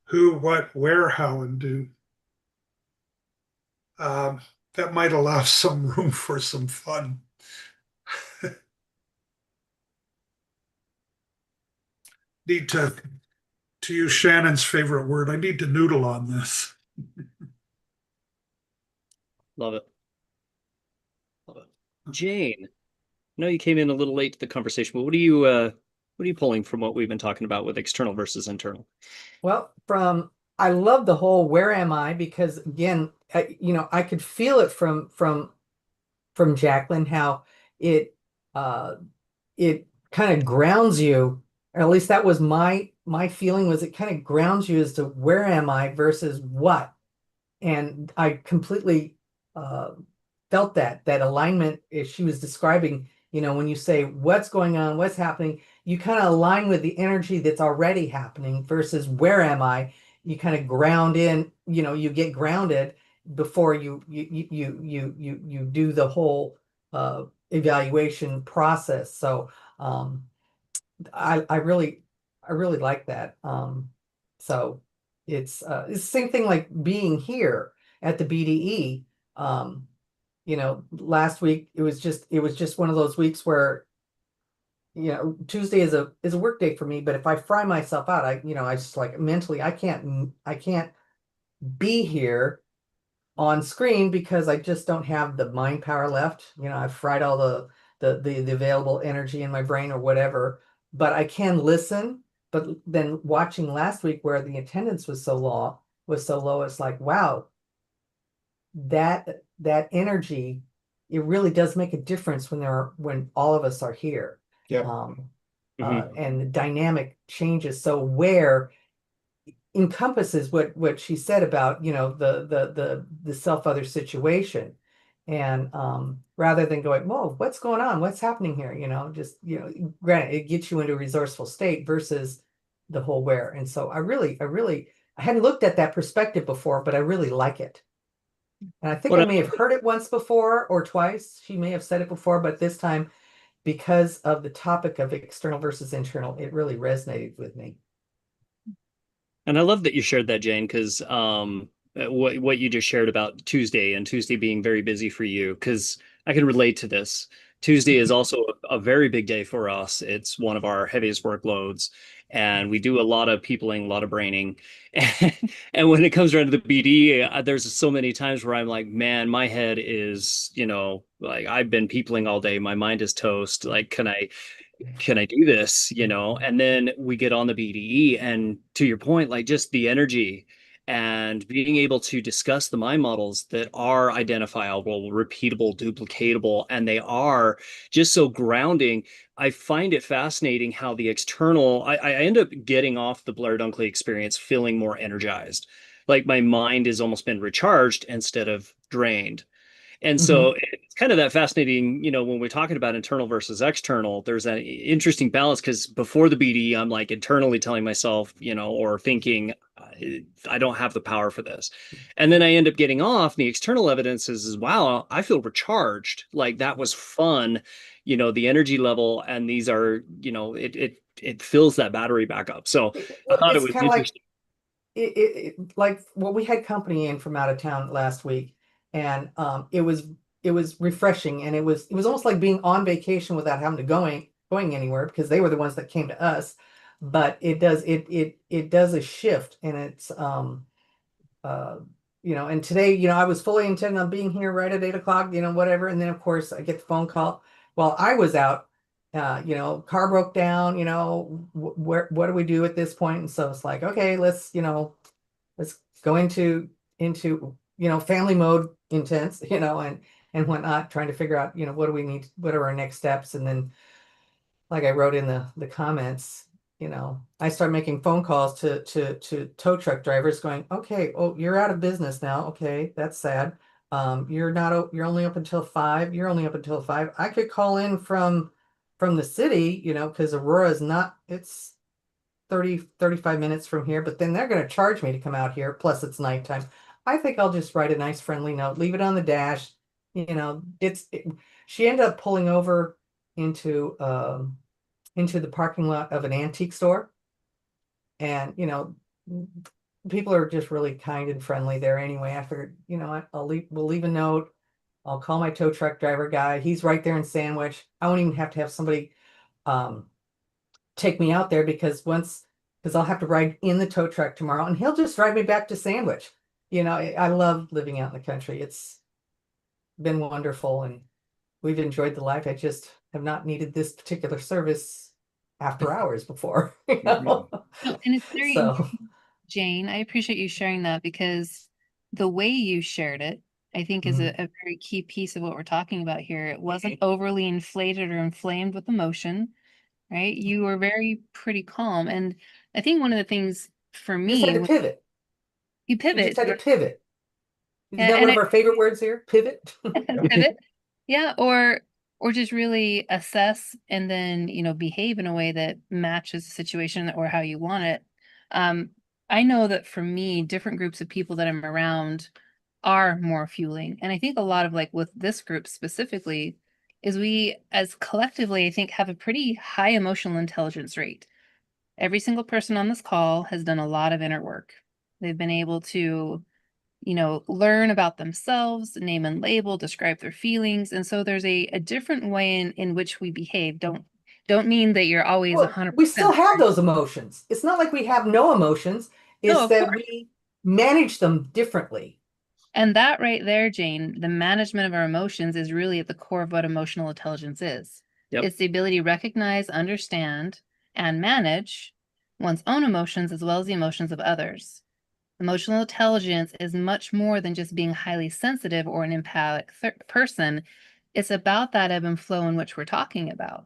who, what, where, how, and do. Um, that might allow some room for some fun. Need to use Shannon's favorite word. I need to noodle on this. Love it. Love it. Jane, I know you came in a little late to the conversation, but what are you pulling from what we've been talking about with external versus internal? Well, I love the whole "where am I?" because again, I could feel it from Jacqueline how it uh it kind of grounds you, or at least that was my feeling, was it kind of grounds you as to where am I versus what. And I completely uh, felt that alignment as she was describing, when you say what's going on, what's happening, you kind of align with the energy that's already happening versus where am I? You kind of ground in, you get grounded before you do the whole evaluation process. So I really like that. So it's the same thing like being here at the BDE. Last week it was just one of those weeks where Tuesday is a work day for me, but if I fry myself out, I just like mentally I can't be here on screen because I just don't have the mind power left. I've fried all the available energy in my brain or whatever, but I can listen. But then watching last week where the attendance was so low, it's like, wow, that energy, it really does make a difference when all of us are here. Yeah. And the dynamic changes. So where encompasses what she said about the self-other situation, and rather than going, whoa, what's going on, what's happening here, just granted it gets you into a resourceful state versus the whole where. And so I hadn't looked at that perspective before, but I really like it. And I think What I may have heard it once before or twice. She may have said it before, but this time, because of the topic of external versus internal, it really resonated with me. And I love that you shared that, Jane, because what you just shared about Tuesday and Tuesday being very busy for you, because I can relate to this. Tuesday is also a very big day for us. It's one of our heaviest workloads, and we do a lot of peopling, a lot of braining. And when it comes around to the BD, there's so many times where I'm like, man, my head is, like I've been peopling all day. My mind is toast. Like, can I can I do this? And then we get on the BDE, and to your point, like just the energy and being able to discuss the mind models that are identifiable, repeatable, duplicatable, and they are just so grounding. I find it fascinating how the external, I end up getting off the Blair Dunkley experience feeling more energized. Like my mind has almost been recharged instead of drained. And Mhm. so it's kind of that fascinating, when we're talking about internal versus external, there's that interesting balance because before the BD, I'm like internally telling myself, or thinking, I don't have the power for this. And then I end up getting off. And the external evidence is, wow, I feel recharged. Like that was fun, the energy level. And these are, it fills that battery back up. So I Well, thought it it's was kind of like interesting. like well, we had company in from out of town last week, and it was refreshing, and it was almost like being on vacation without having to going anywhere because they were the ones that came to us. But it does a shift, and it's uh and today, I was fully intending on being here right at 8 o'clock, whatever. And then of course I get the phone call while I was out, car broke down, what do we do at this point? And so it's like, okay, let's go into family mode intense, and whatnot, trying to figure out, what do we need, what are our next steps. And then, like I wrote in the comments, I start making phone calls to tow truck drivers going, okay, oh, you're out of business now. Okay, that's sad. You're only up until 5. You're only up until 5. I could call in from the city, because Aurora is not, it's 35 minutes from here, but then they're going to charge me to come out here. Plus it's nighttime. I think I'll just write a nice friendly note, leave it on the dash. She ended up pulling over into the parking lot of an antique store. And, people are just really kind and friendly there anyway. I figured, we'll leave a note. I'll call my tow truck driver guy. He's right there in Sandwich. I won't even have to have somebody um, take me out there because I'll have to ride in the tow truck tomorrow, and he'll just drive me back to Sandwich. I love living out in the country. It's been wonderful, and we've enjoyed the life. I just have not needed this particular service after hours before. No, and it's very So, Jane, I appreciate you sharing that because the way you shared it, I think, is mhm. a very key piece of what we're talking about here. It wasn't overly inflated or inflamed with emotion, right? You were very pretty calm. And I think one of the things for We just had me, to when pivot. you We just pivot, had to right? pivot. Isn't that And one of our favorite words here? Pivot. pivot, yeah, or just really assess and then, behave in a way that matches the situation or how you want it. Um, I know that for me, different groups of people that I'm around are more fueling. And I think a lot of like with this group specifically is we as collectively, I think, have a pretty high emotional intelligence rate. Every single person on this call has done a lot of inner work. They've been able to, learn about themselves, name and label, describe their feelings. And so there's a different way in which we behave. Don't mean that you're always Well, we 100% still have there. those emotions. It's not like we have no emotions. No, It's of that course. we manage them differently. And that right there, Jane, the management of our emotions is really at the core of what emotional intelligence is. Yep. It's the ability to recognize, understand, and manage one's own emotions as well as the emotions of others. Emotional intelligence is much more than just being highly sensitive or an empathic person. It's about that ebb and flow in which we're talking about.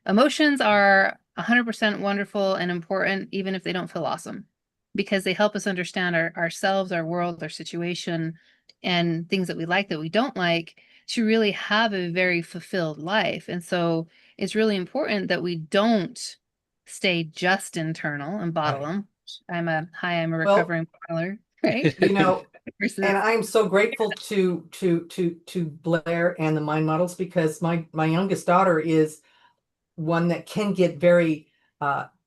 Emotions are 100% wonderful and important, even if they don't feel awesome, because they help us understand ourselves, our world, our situation, and things that we like, that we don't like, to really have a very fulfilled life. And so it's really important that we don't stay just internal and bottle Right. them. I'm a Well, recovering bottler, right? you know, Versus, and I'm so grateful to Blair and the mind models, because my youngest daughter is one that can get very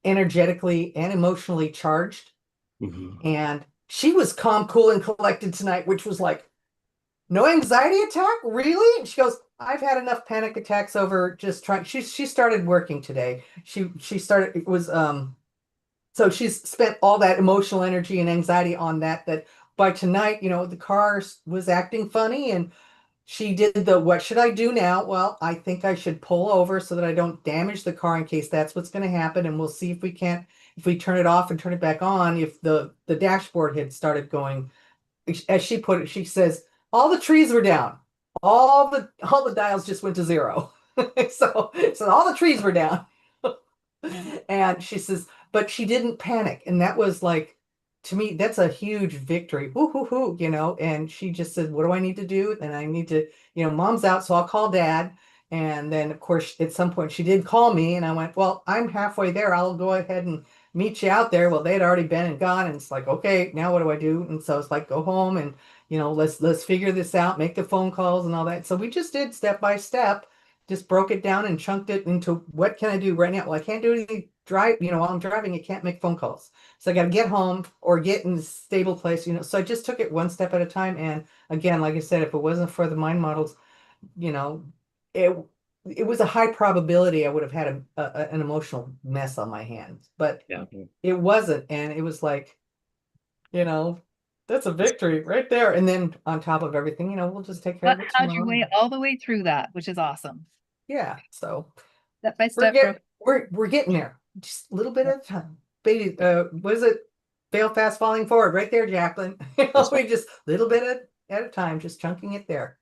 energetically and emotionally charged. Mhm. And she was calm, cool, and collected tonight, which was like, no anxiety attack? Really? And she goes, I've had enough panic attacks over just trying. She started working today. She started, it was so she's spent all that emotional energy and anxiety on that by tonight, the car was acting funny, and she did the what should I do now? Well, I think I should pull over so that I don't damage the car in case that's what's going to happen. And we'll see if we can't, if we turn it off and turn it back on, if the dashboard had started going, as she put it, she says, all the trees were down. All the dials just went to zero. So all the trees were down. And she says, but she didn't panic. And that was like, to me, that's a huge victory. Whoo, hoo, hoo, you know. And she just said, what do I need to do? And I need to, you know, mom's out, so I'll call dad. And then, of course, at some point she did call me, and I went, well, I'm halfway there. I'll go ahead and meet you out there. Well, they had already been and gone. And it's like, okay, now what do I do? And so it's like, go home and, you know, let's figure this out, make the phone calls and all that. So we just did step by step, just broke it down and chunked it into what can I do right now? Well, I can't do anything while I'm driving, I can't make phone calls. So I got to get home or get in a stable place, you know. So I just took it one step at a time. And again, like I said, if it wasn't for the mind models, you know, it was a high probability I would have had an emotional mess on my hands, but Yeah. it wasn't. And it was like, you know, that's a victory right there. And then on top of everything, you know, we'll just take care But of it how'd you tomorrow. weigh all the way through that, which is awesome. Yeah. So Step by step. we're getting there. Just a little bit at a time. Baby, what is it? Fail fast, falling forward. Right there, Jacqueline. We just little bit at a time, just chunking it there.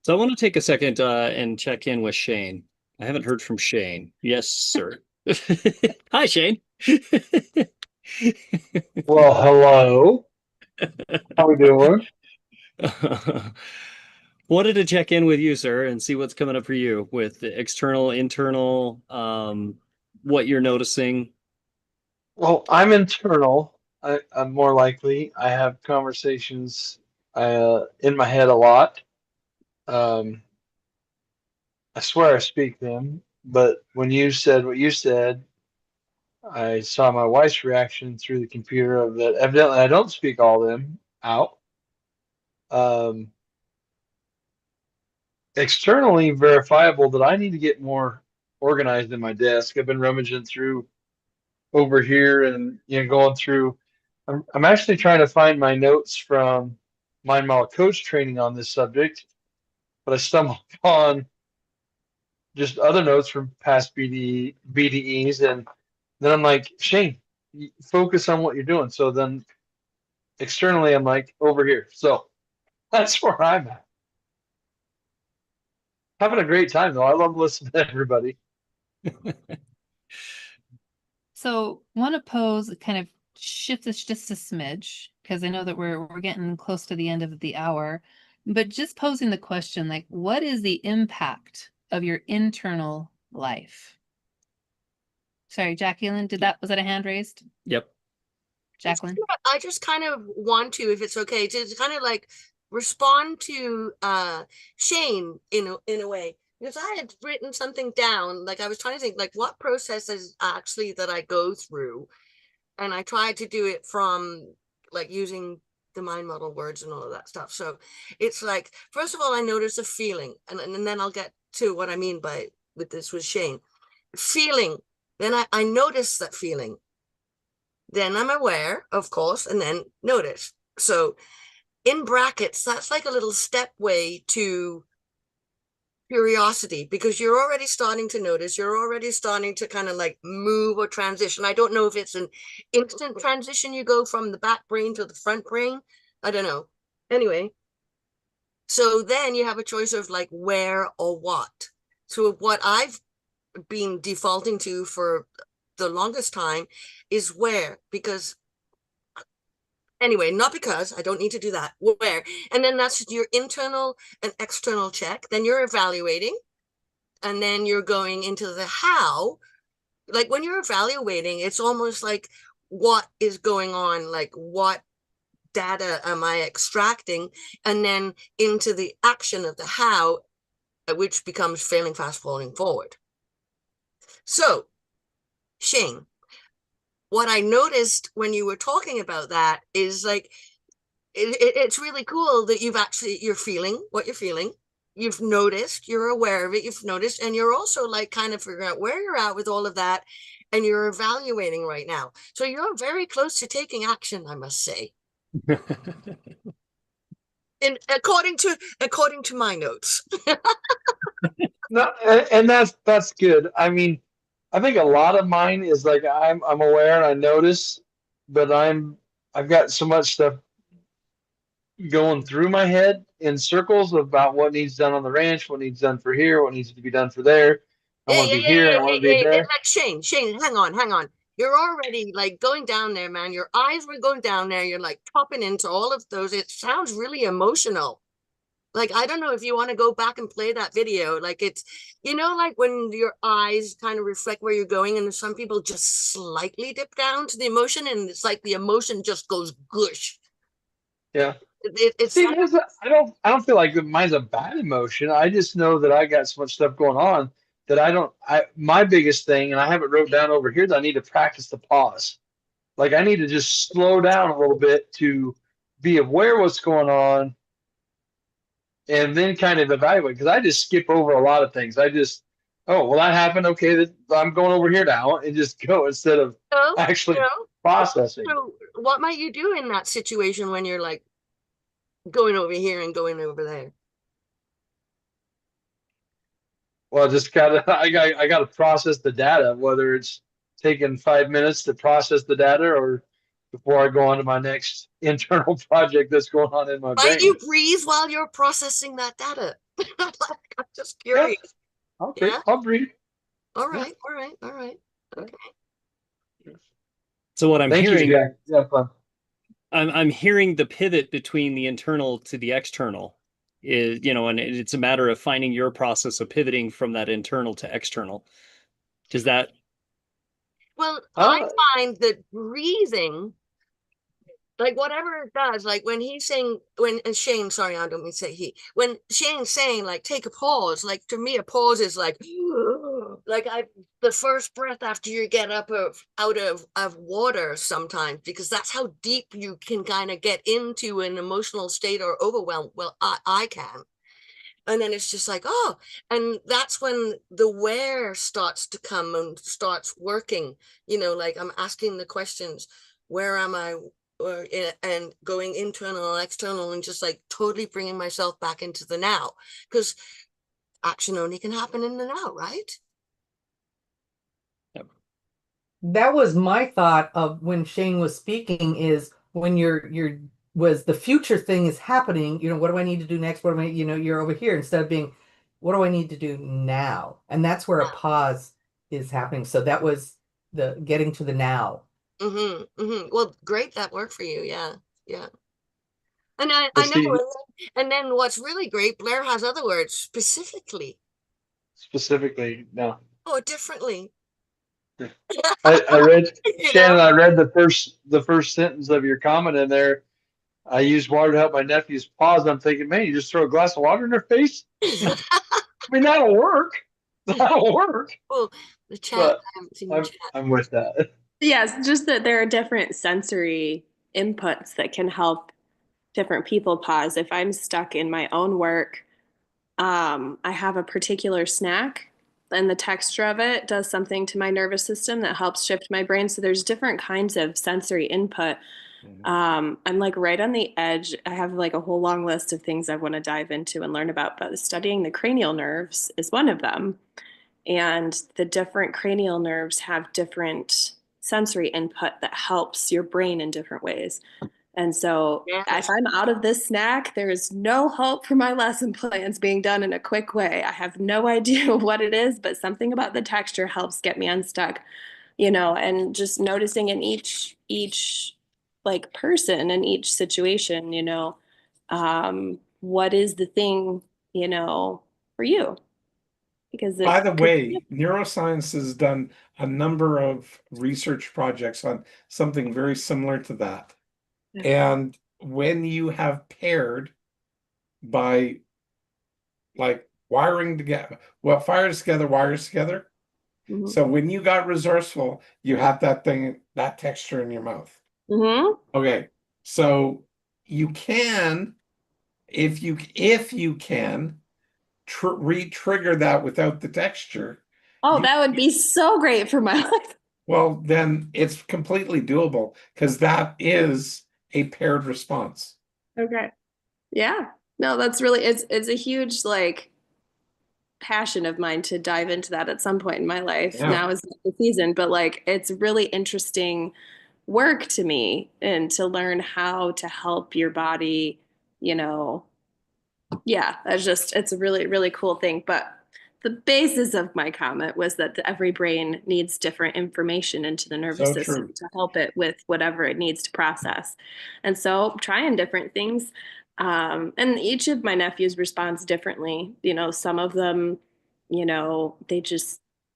So I want to take a second and check in with Shane. I haven't heard from Shane. Yes, sir. Hi, Shane. Well, hello. How we doing? Wanted to check in with you, sir, and see what's coming up for you with the external, internal, what you're noticing. Well, I'm internal. I'm more likely. I have conversations in my head a lot. I swear I speak them, but when you said what you said, I saw my wife's reaction through the computer of that. Evidently, I don't speak all of them out. Externally verifiable that I need to get more organized in my desk. I've been rummaging through over here and going through. I'm actually trying to find my notes from Mind Model Coach training on this subject, but I stumbled upon just other notes from past BDEs, and then I'm like, Shane, focus on what you're doing. So then externally, I'm like over here. So that's where I'm at. Having a great time though. I love listening to everybody. So want to pose kind of shift this just a smidge, because I know that we're getting close to the end of the hour, but just posing the question, like, what is the impact of your internal life? Sorry, Jacqueline, was that a hand raised? Yep. Jacqueline? I just kind of want to, if it's okay, to kind of like respond to Shane in a way. Because I had written something down, like I was trying to think, like what processes actually that I go through, and I tried to do it from like using the mind model words and all of that stuff. So it's like, first of all, I notice a feeling, and then I'll get to what I mean by with this with Shane. Feeling, then I notice that feeling. Then I'm aware, of course, and then notice. So in brackets, that's like a little step way to curiosity, because you're already starting to notice, you're already starting to kind of like move or transition. I don't know if it's an instant transition, you go from the back brain to the front brain. I don't know. Anyway, so then you have a choice of like where or what. So what I've been defaulting to for the longest time is where, because anyway, not because I don't need to do that, where. And then that's your internal and external check. Then you're evaluating, and then you're going into the how. Like when you're evaluating, it's almost like what is going on, like what data am I extracting, and then into the action of the how, which becomes failing fast, falling forward. So Shane, what I noticed when you were talking about that is like, it's really cool that you're feeling what you're feeling. You've noticed, you're aware of it, you've noticed, and you're also like kind of figuring out where you're at with all of that, and you're evaluating right now. So you're very close to taking action, I must say. according to my notes. No, and that's good. I mean, I think a lot of mine is like I'm aware and I notice, but I've got so much stuff going through my head in circles about what needs done on the ranch, what needs done for here, what needs to be done for there. I want to be here, I want to be there. Like Shane, hang on. You're already like going down there, man. Your eyes were going down there. You're like popping into all of those. It sounds really emotional. Like, I don't know if you want to go back and play that video. Like it's, like when your eyes kind of reflect where you're going, and some people just slightly dip down to the emotion, and it's like the emotion just goes gush. Yeah. It's See, I don't feel like mine's a bad emotion. I just know that I got so much stuff going on that my biggest thing, and I have it wrote down over here, that I need to practice the pause. Like I need to just slow down a little bit to be aware of what's going on and then kind of evaluate, because I just skip over a lot of things. I just, oh, well, that happened. Okay, I'm going over here now, and just go instead of actually processing. So what might you do in that situation when you're like going over here and going over there? Well, just I gotta process the data, whether it's taking 5 minutes to process the data or before I go on to my next internal project that's going on in my brain. Might you breathe while you're processing that data? I'm just curious. Yeah. Okay, yeah. I'll breathe. All right. Okay. So what I'm hearing, yeah, I'm hearing the pivot between the internal to the external is, and it's a matter of finding your process of pivoting from that internal to external. Does that? Well, I find that breathing, like whatever it does, like when he's saying, Shane, sorry, I don't mean to say he, when Shane's saying like, take a pause, like to me, a pause is like, the first breath after you get up out of water sometimes, because that's how deep you can kind of get into an emotional state or overwhelm. Well, I can. And then it's just like, oh, and that's when the where starts to come and starts working, like I'm asking the questions, where am I? And going internal and external, and just like totally bringing myself back into the now, because action only can happen in the now, right? Yep. That was my thought of when Shane was speaking, is when was the future thing is happening, what do I need to do next? What am I, you're over here, instead of being, what do I need to do now? And that's where a pause is happening. So that was the getting to the now. Well, great, that worked for you. Yeah. And I know, and then what's really great, Blair has other words, specifically, no. Oh, differently. I read Shannon, I read the first sentence of your comment in there. I used water to help my nephews pause. I'm thinking, man, you just throw a glass of water in their face? I mean, that'll work. Well, the chat, I'm with that. Yes, just that there are different sensory inputs that can help different people pause. If I'm stuck in my own work, I have a particular snack, and the texture of it does something to my nervous system that helps shift my brain. So there's different kinds of sensory input. I'm like right on the edge. I have like a whole long list of things I want to dive into and learn about, but studying the cranial nerves is one of them. And the different cranial nerves have different sensory input that helps your brain in different ways. And so if I'm out of this snack, there is no hope for my lesson plans being done in a quick way. I have no idea what it is, but something about the texture helps get me unstuck, and just noticing in each like person in each situation, what is the thing, for you? Because by the way, neuroscience has done a number of research projects on something very similar to that. And when you have paired by like wiring together, fires together, wires together. Mm-hmm. So when you got resourceful, you have that texture in your mouth. Mm-hmm. Okay. So you can, if you can re-trigger that without the texture. Oh, that would be so great for my life. Well, then it's completely doable, because that is a paired response. Okay. Yeah. No, that's really it's a huge like passion of mine to dive into that at some point in my life. Yeah. Now is not the season, but like it's really interesting work to me and to learn how to help your body, you know. Yeah, it's a really, really cool thing. But the basis of my comment was that every brain needs different information into the nervous So system true. to help it with whatever it needs to process. And so trying different things. And each of my nephews responds differently. You know, some of them, you know, they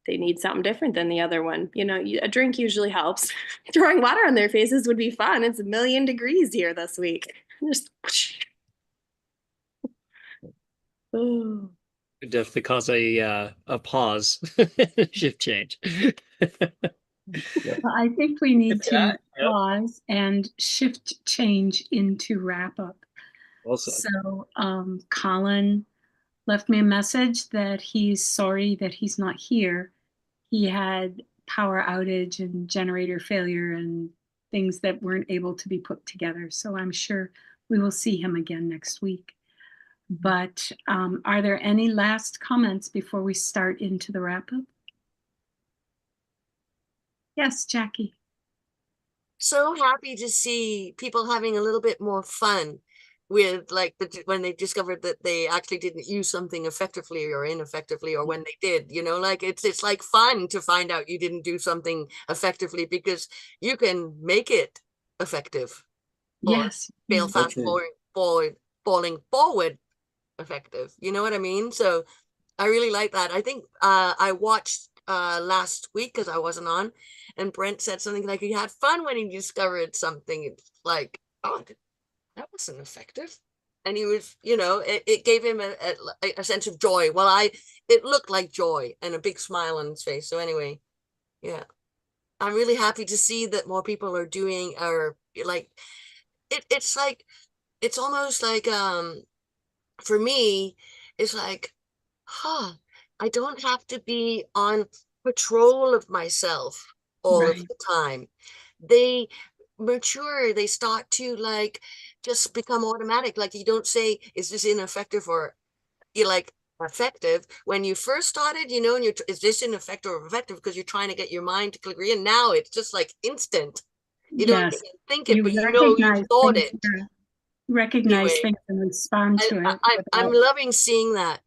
need something different than the other one. You know, a drink usually helps. Throwing water on their faces would be fun. It's 1,000,000 degrees here this week. Just oh. Could definitely cause a pause, shift change. Well, I think we need Yeah, to yeah. pause and shift change into wrap up. Well said. So, Colin left me a message that he's sorry that he's not here. He had power outage and generator failure and things that weren't able to be put together. So I'm sure we will see him again next week. But are there any last comments before we start into the wrap up? Yes, Jackie. So happy to see people having a little bit more fun with like when they discovered that they actually didn't use something effectively or ineffectively, or when they did, you know, like it's like fun to find out you didn't do something effectively, because you can make it effective, or Yes. fail So fast true. falling forward effective. You know what I mean? So I really like that. I think I watched last week because I wasn't on, and Brent said something like he had fun when he discovered something. It's like, oh, that wasn't effective. And he was, you know, it gave him a sense of joy. Well, it looked like joy and a big smile on his face. So anyway, yeah, I'm really happy to see that more people are doing, or like, it's like, it's almost like, for me, it's like, huh, I don't have to be on patrol of myself all of Right. the time. They mature, they start to like just become automatic. Like you don't say, is this ineffective, or you like effective when you first started, you know, and is this ineffective or effective, because you're trying to get your mind to agree. And now it's just like instant. You don't Yes. even think it, You but you know you recognize thought things, it. recognize Anyway, things and respond to it. I'm loving seeing that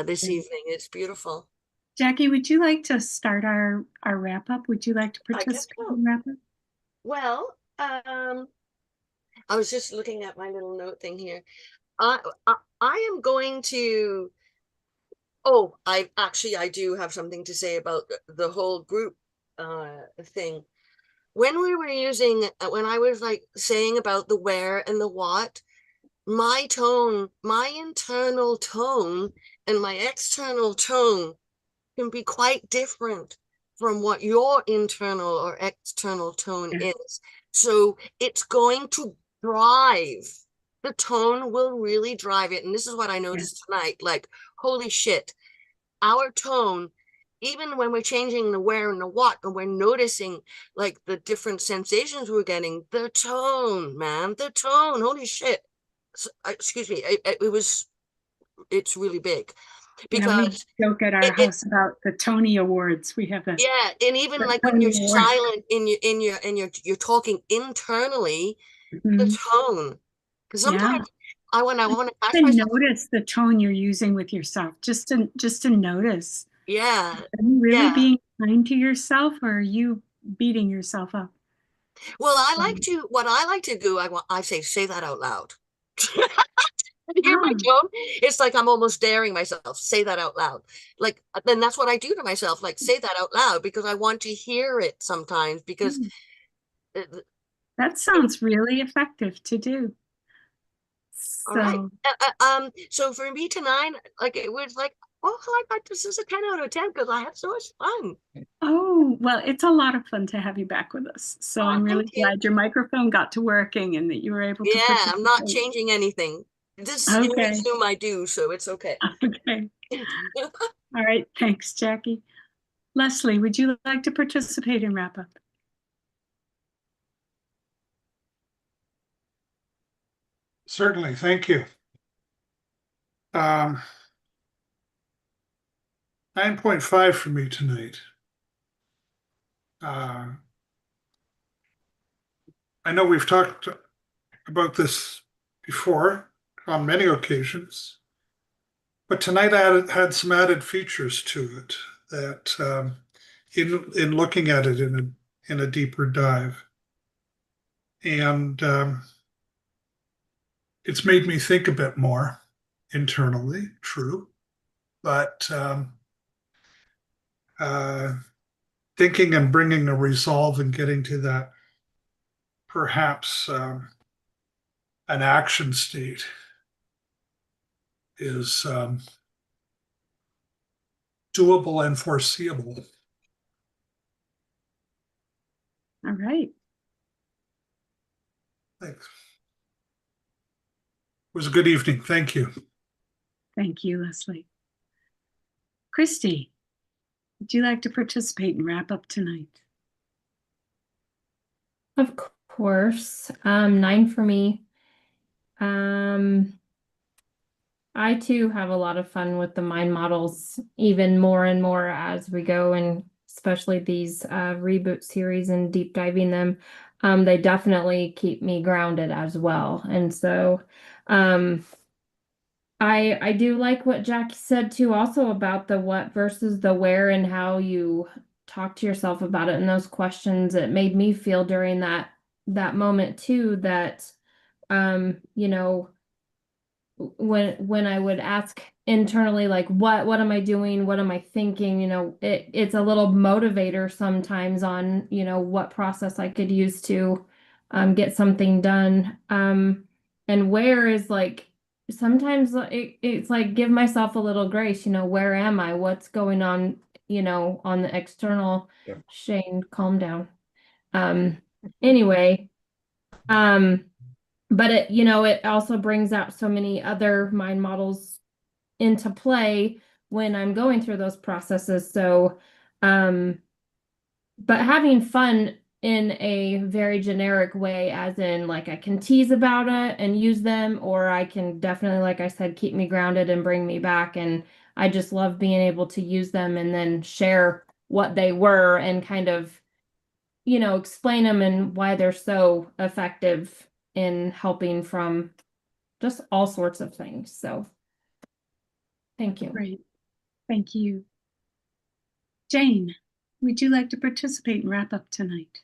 this Yeah. evening. It's beautiful. Jackie, would you like to start our wrap up? Would you like to I guess participate so. in wrap up? Well, I was just looking at my little note thing here. I am going to. Oh, I do have something to say about the whole group thing. When we were using, when I was like saying about the where and the what, my tone, my internal tone and my external tone can be quite different from what your internal or external tone Yeah. is. So it's going to drive. The tone will really drive it. And this is what I noticed tonight. Like, holy shit, our tone, even when we're changing the where and the what, and we're noticing like the different sensations we're getting, the tone, man, the tone, holy shit. So, excuse me, it's really big, Yeah, we because joke at our house about the Tony Awards. We have yeah, and even the like when Tony you're Award. silent you're talking internally, the Mhm. tone. Because Yeah. sometimes when I want to catch To myself, notice the tone you're using with yourself, just to notice. yeah, Are you really yeah. being kind to yourself, or are you beating yourself up? Well, So, what I like to do, I say that out loud. You hear my ah, tone? It's like I'm almost daring myself, say that out loud. Like, then that's what I do to myself, like say that out loud, because I want to hear it sometimes, because mm, uh, that sounds really effective to do. all right. So, So for me tonight, like it was like, oh, I thought this is a 10 out of 10 because I had so much fun. oh, well, it's a lot of fun to have you back with us. So Oh, I'm thank really you. glad your microphone got to working and that you were able to Yeah, I'm not participate. changing anything. This you Okay. assume I do, so it's okay. Okay. All right. Thanks, Jackie. Leslie, would you like to participate in wrap up? Certainly, thank you. 9.5 for me tonight. I know we've talked about this before on many occasions, but tonight I had some added features to it that in looking at it in a deeper dive. And it's made me think a bit more internally, true, but thinking and bringing a resolve and getting to that perhaps an action state is doable and foreseeable. All right. Thanks. It was a good evening. Thank you. Thank you, Leslie. Christy, would you like to participate and wrap up tonight? Of course. 9 for me. I too have a lot of fun with the mind models, even more and more as we go, and especially these reboot series and deep diving them. They definitely keep me grounded as well. And so I do like what Jackie said too, also about the what versus the where and how you talk to yourself about it and those questions. It made me feel during that moment too that you know, when I would ask internally, like, what am I doing? What am I thinking? You know, it's a little motivator sometimes on, you know, what process I could use to get something done. And where is like sometimes it's like give myself a little grace, you know, where am I? What's going on, you know, on the external. Yeah. Shane, calm down. Anyway, but it, you know, it also brings out so many other mind models into play when I'm going through those processes. So, but having fun in a very generic way, as in like I can tease about it and use them, or I can definitely, like I said, keep me grounded and bring me back. And I just love being able to use them and then share what they were and kind of, you know, explain them and why they're so effective in helping from just all sorts of things. So thank you. Great. Thank you. Jane, would you like to participate and wrap up tonight?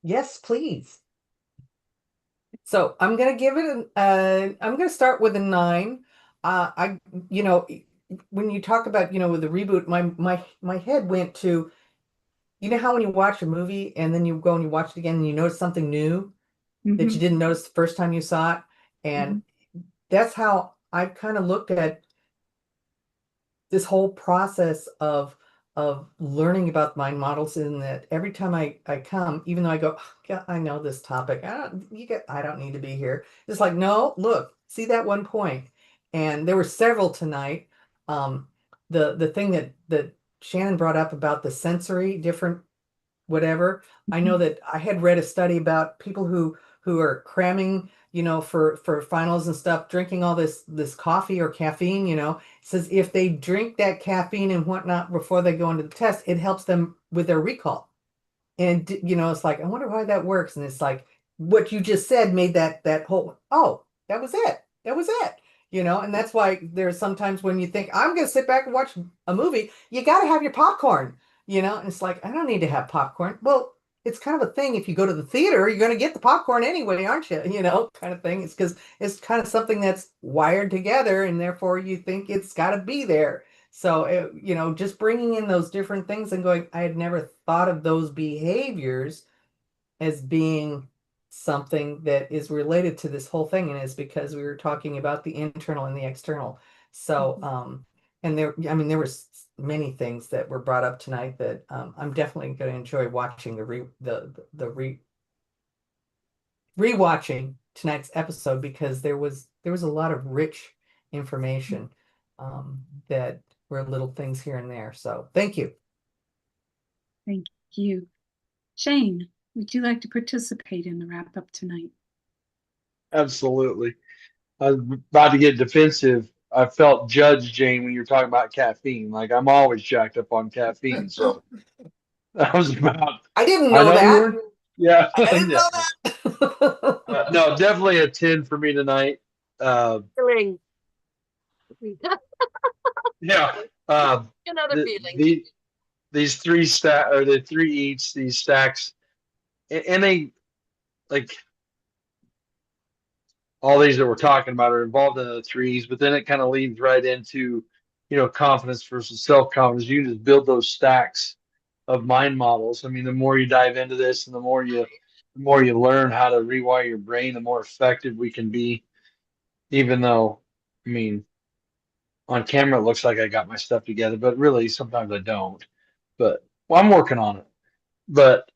Yes, please. So I'm gonna give it I'm gonna start with a 9. You know, when you talk about, you know, with the reboot, my head went to, you know how when you watch a movie and then you go and you watch it again and you notice something new that you didn't notice the first time you saw it, and that's how I kind of looked at this whole process of learning about mind models, in that every time I come, even though I go, "Oh, yeah, I know this topic. I don't need to be here." It's like, no, look, see that one point. And there were several tonight. The thing that Shannon brought up about the sensory different whatever. I know that I had read a study about people who are cramming, you know, for finals and stuff, drinking all this coffee or caffeine, you know. It says if they drink that caffeine and whatnot before they go into the test, it helps them with their recall. And you know, it's like, I wonder why that works. And it's like what you just said made that whole, oh, that was it. That was it. You know, and that's why there's sometimes when you think I'm gonna sit back and watch a movie, you gotta have your popcorn, you know, and it's like, I don't need to have popcorn. Well, it's kind of a thing. If you go to the theater, you're going to get the popcorn anyway, aren't you? You know, kind of thing. It's because it's kind of something that's wired together, and therefore you think it's got to be there. So, you know, just bringing in those different things and going, I had never thought of those behaviors as being something that is related to this whole thing. And it's because we were talking about the internal and the external. So, and there, I mean, there were many things that were brought up tonight that I'm definitely going to enjoy watching rewatching tonight's episode, because there was a lot of rich information that were little things here and there. So thank you. Thank you. Shane, would you like to participate in the wrap up tonight? Absolutely. I was about to get defensive. I felt judged, Jane, when you were talking about caffeine. Like I'm always jacked up on caffeine. So that was about. I didn't I know know you that. were. Yeah. I didn't Yeah. know that. No, definitely a 10 for me tonight. Feeling. Yeah. Another The feeling. these the three eats, these stacks, and they like all these that we're talking about are involved in the threes, but then it kind of leads right into, confidence versus self-confidence. You can just build those stacks of mind models. I mean, the more you dive into this and the more you learn how to rewire your brain, the more effective we can be, even though, I mean, on camera it looks like I got my stuff together, but really sometimes I don't. But well, I'm working on it. But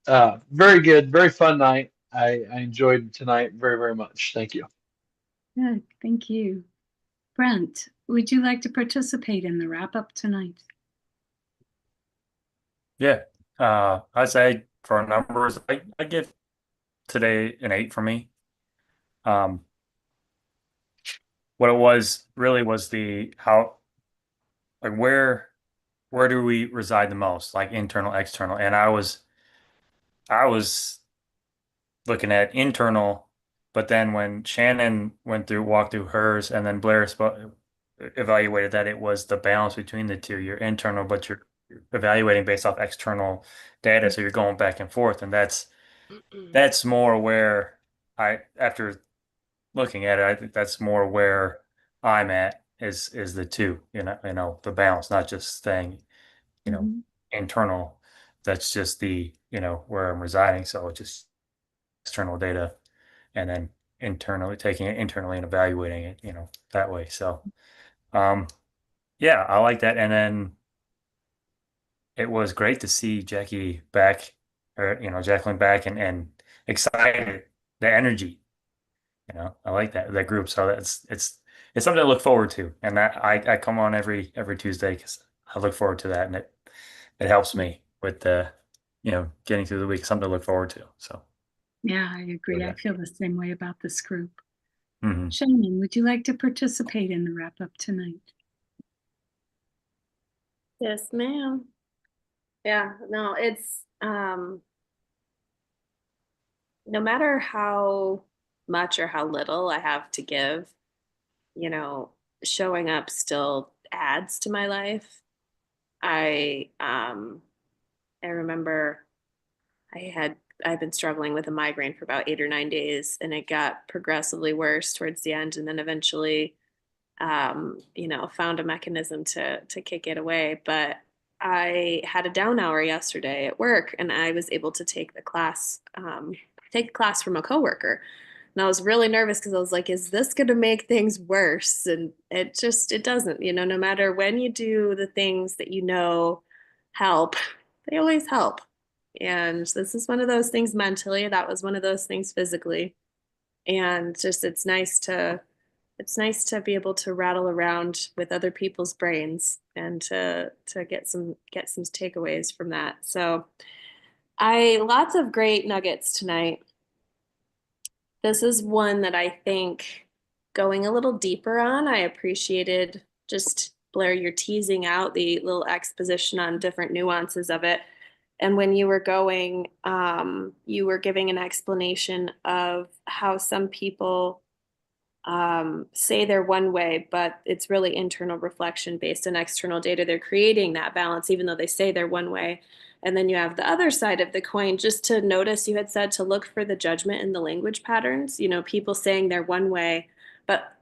very good, very fun night. I enjoyed tonight very, very much. Thank you. Good, thank you. Brent, would you like to participate in the wrap-up tonight? Yeah. I'd say for numbers, I give today an 8 for me. What it was really was the how, like, where do we reside the most, like internal, external, and I was looking at internal, but then when Shannon walked through hers, and then Blair evaluated that it was the balance between the two. You're internal, but you're evaluating based off external data, so you're going back and forth, and that's more where after looking at it, I think that's more where I'm at is the two, the balance, not just staying, internal. That's just where I'm residing. So it's just external data, and then internally taking it internally and evaluating it, that way. So, yeah, I like that. And then it was great to see Jackie back, or, Jacqueline back, and excited, the energy, I like that group. So it's something to look forward to. And that I come on every Tuesday because I look forward to that. And it helps me with getting through the week, something to look forward to. So, Yeah, I agree. yeah. I feel the same way about this group. Mhm. Shannon, would you like to participate in the wrap-up tonight? Yes, ma'am. Yeah, no, it's no matter how much or how little I have to give, you know, showing up still adds to my life. I remember I've been struggling with a migraine for about 8 or 9 days, and it got progressively worse towards the end, and then eventually found a mechanism to kick it away. But I had a down hour yesterday at work, and I was able to take a class from a coworker. And I was really nervous because I was like, is this going to make things worse? And it doesn't, no matter when you do the things that help, they always help. And this is one of those things mentally. That was one of those things physically. And just it's nice to be able to rattle around with other people's brains and to get some takeaways from that. So I lots of great nuggets tonight. This is one that I think going a little deeper on, I appreciated just Blair, you're teasing out the little exposition on different nuances of it. And when you were going, you were giving an explanation of how some people say they're one way, but it's really internal reflection based on external data. They're creating that balance, even though they say they're one way. And then you have the other side of the coin, just to notice, you had said to look for the judgment in the language patterns, people saying they're one way, but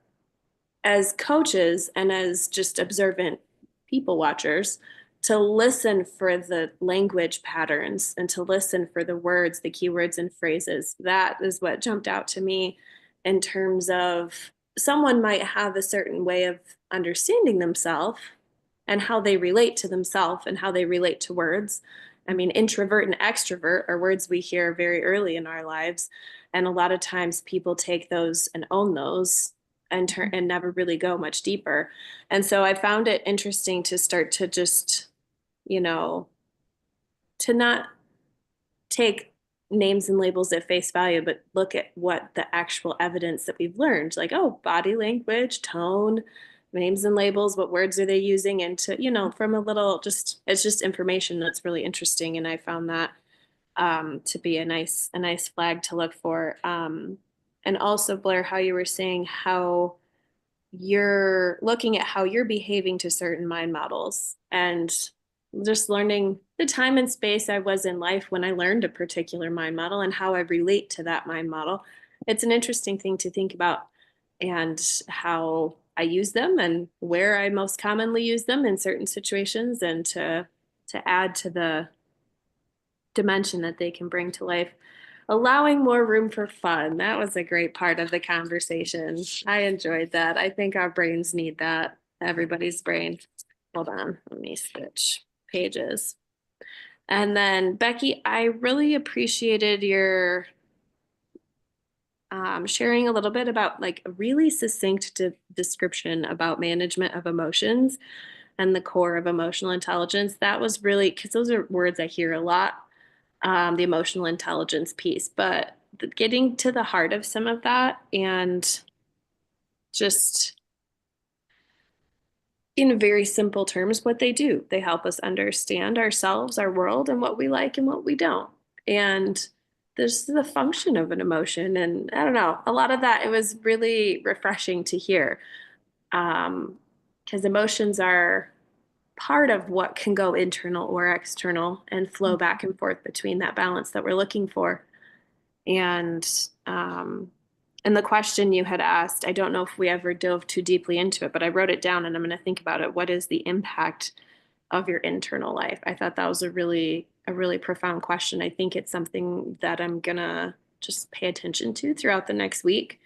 as coaches and as just observant people watchers, to listen for the language patterns and to listen for the words, the keywords and phrases. That is what jumped out to me in terms of someone might have a certain way of understanding themselves and how they relate to themselves and how they relate to words. I mean, introvert and extrovert are words we hear very early in our lives. And a lot of times people take those and own those and never really go much deeper. And so I found it interesting to start to just, to not take names and labels at face value, but look at what the actual evidence that we've learned, like, oh, body language, tone, names and labels, what words are they using, and to, you know, from a little, just, it's just information that's really interesting. And I found that to be a nice flag to look for. And also, Blair, how you were saying how you're looking at how you're behaving to certain mind models, and just learning the time and space I was in life when I learned a particular mind model and how I relate to that mind model. It's an interesting thing to think about, and how I use them and where I most commonly use them in certain situations, and to add to the dimension that they can bring to life. Allowing more room for fun. That was a great part of the conversation. I enjoyed that. I think our brains need that. Everybody's brain. Hold on, let me switch pages. And then Becky, I really appreciated your sharing a little bit about like a really succinct description about management of emotions and the core of emotional intelligence. That was really, because those are words I hear a lot, the emotional intelligence piece, but getting to the heart of some of that, and just in very simple terms, what they do. They help us understand ourselves, our world, and what we like and what we don't. And this is the function of an emotion. And I don't know, a lot of that, it was really refreshing to hear. Because emotions are part of what can go internal or external and flow back and forth between that balance that we're looking for. And and the question you had asked, I don't know if we ever dove too deeply into it, but I wrote it down and I'm going to think about it. What is the impact of your internal life? I thought that was a really profound question. I think it's something that I'm going to just pay attention to throughout the next week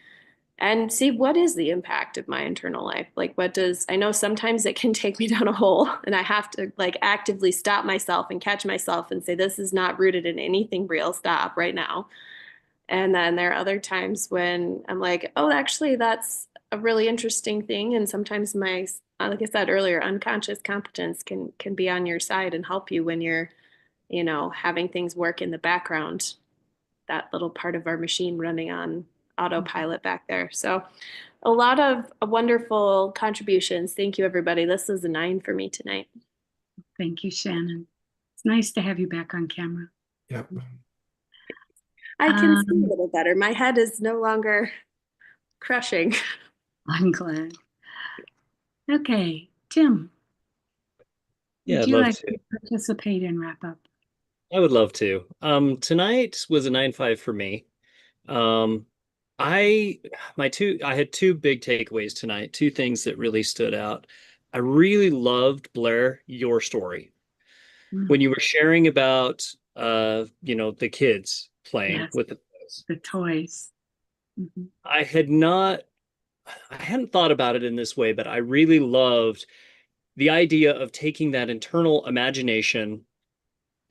and see what is the impact of my internal life. Like, what does, I know sometimes it can take me down a hole and I have to like actively stop myself and catch myself and say, this is not rooted in anything real. Stop right now. And then there are other times when I'm like, oh, actually, that's a really interesting thing. And sometimes my, like I said earlier, unconscious competence can be on your side and help you when you're, you know, having things work in the background, that little part of our machine running on autopilot back there. So a lot of wonderful contributions. Thank you, everybody. This is a 9 for me tonight. Thank you, Shannon. It's nice to have you back on camera. Yep. I can see a little better. My head is no longer crushing. I'm glad. Okay, Tim. Yeah, Would I'd you love like to. to participate and wrap up? I would love to. Tonight was a 9-5 for me. Um, I I had two big takeaways tonight, two things that really stood out. I really loved, Blair, your story. When you were sharing about you know, the kids playing Yes, with the toys. the toys. I had not I hadn't thought about it in this way, but I really loved the idea of taking that internal imagination,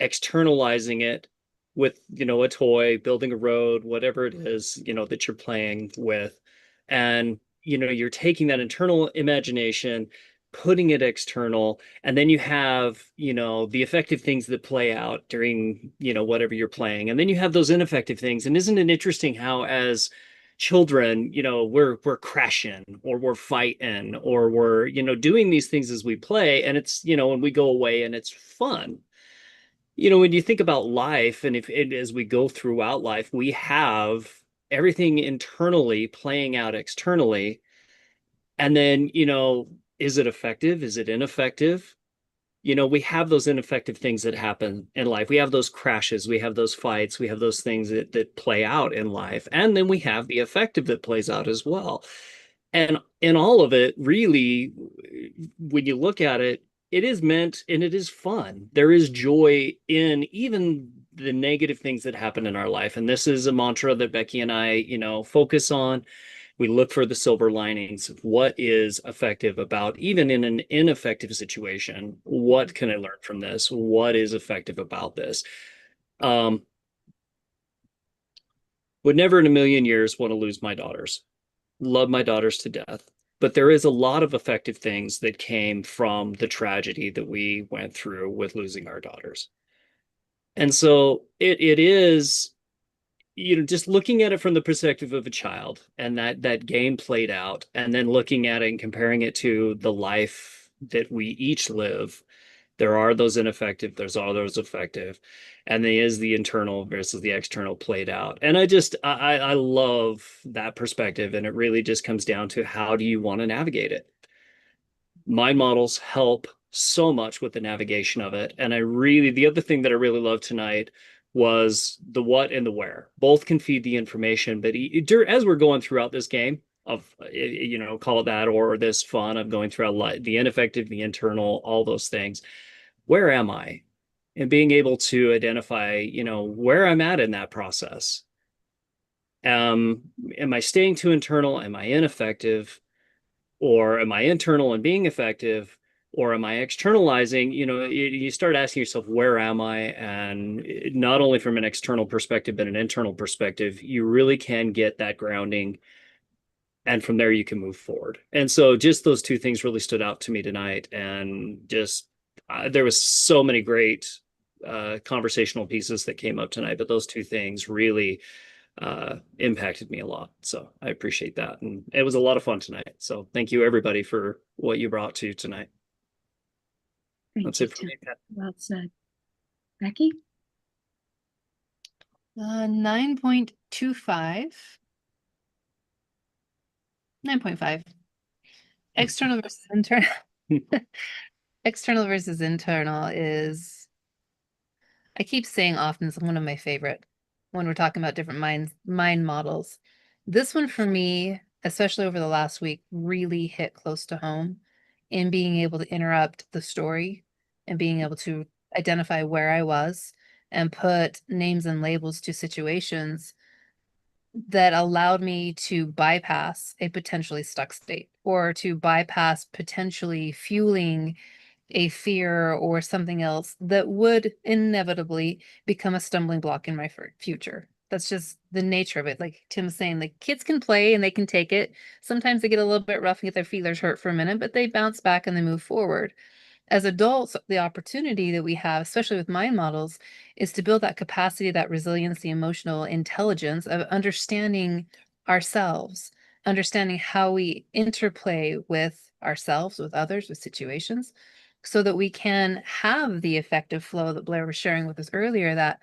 externalizing it with, you know, a toy, building a road, whatever it is, you know, that you're playing with. And, you know, you're taking that internal imagination, putting it external, and then you have, you know, the effective things that play out during, you know, whatever you're playing. And then you have those ineffective things. And isn't it interesting how as children, you know, we're crashing or we're fighting or we're, you know, doing these things as we play, and it's, you know, and we go away and it's fun. You know, when you think about life, and if it, as we go throughout life, we have everything internally playing out externally. And then, you know, is it effective? Is it ineffective? You know, we have those ineffective things that happen in life. We have those crashes, we have those fights, we have those things that play out in life. And then we have the effective that plays out as well. And in all of it, really, when you look at it, it is meant and it is fun. There is joy in even the negative things that happen in our life. And this is a mantra that Becky and I, you know, focus on. We look for the silver linings. What is effective about, even in an ineffective situation? What can I learn from this? What is effective about this? Would never in a million years want to lose my daughters. Love my daughters to death. But there is a lot of effective things that came from the tragedy that we went through with losing our daughters. And so it is just looking at it from the perspective of a child and that game played out, and then looking at it and comparing it to the life that we each live, there are those ineffective, there's all those effective, and there is the internal versus the external played out. And I love that perspective, and it really just comes down to how do you want to navigate it. Mind models help so much with the navigation of it. And the other thing that I really loved tonight was the what and the where. Both can feed the information, but as we're going throughout this game of, call it that, or this fun of going throughout the ineffective, the internal, all those things, where am I? And being able to identify, where I'm at in that process. Am I staying too internal? Am I ineffective? Or am I internal and being effective? Or am I externalizing? You start asking yourself, where am I? And not only from an external perspective, but an internal perspective, you really can get that grounding. And from there, you can move forward. And so just those two things really stood out to me tonight. And just there was so many great conversational pieces that came up tonight, but those two things really impacted me a lot. So I appreciate that. And it was a lot of fun tonight. So thank you everybody for what you brought to tonight. That's it for me. Well said. Becky? 9.25. 9.5. External versus internal. External versus internal is, I keep saying often, it's one of my favorite when we're talking about different mind models. This one for me, especially over the last week, really hit close to home in being able to interrupt the story and being able to identify where I was and put names and labels to situations that allowed me to bypass a potentially stuck state, or to bypass potentially fueling a fear or something else that would inevitably become a stumbling block in my future. That's just the nature of it. Like Tim's saying, like, kids can play and they can take it. Sometimes they get a little bit rough and get their feelers hurt for a minute, but they bounce back and they move forward. As adults, the opportunity that we have, especially with mind models, is to build that capacity, that resiliency, emotional intelligence of understanding ourselves, understanding how we interplay with ourselves, with others, with situations, so that we can have the effective flow that Blair was sharing with us earlier, that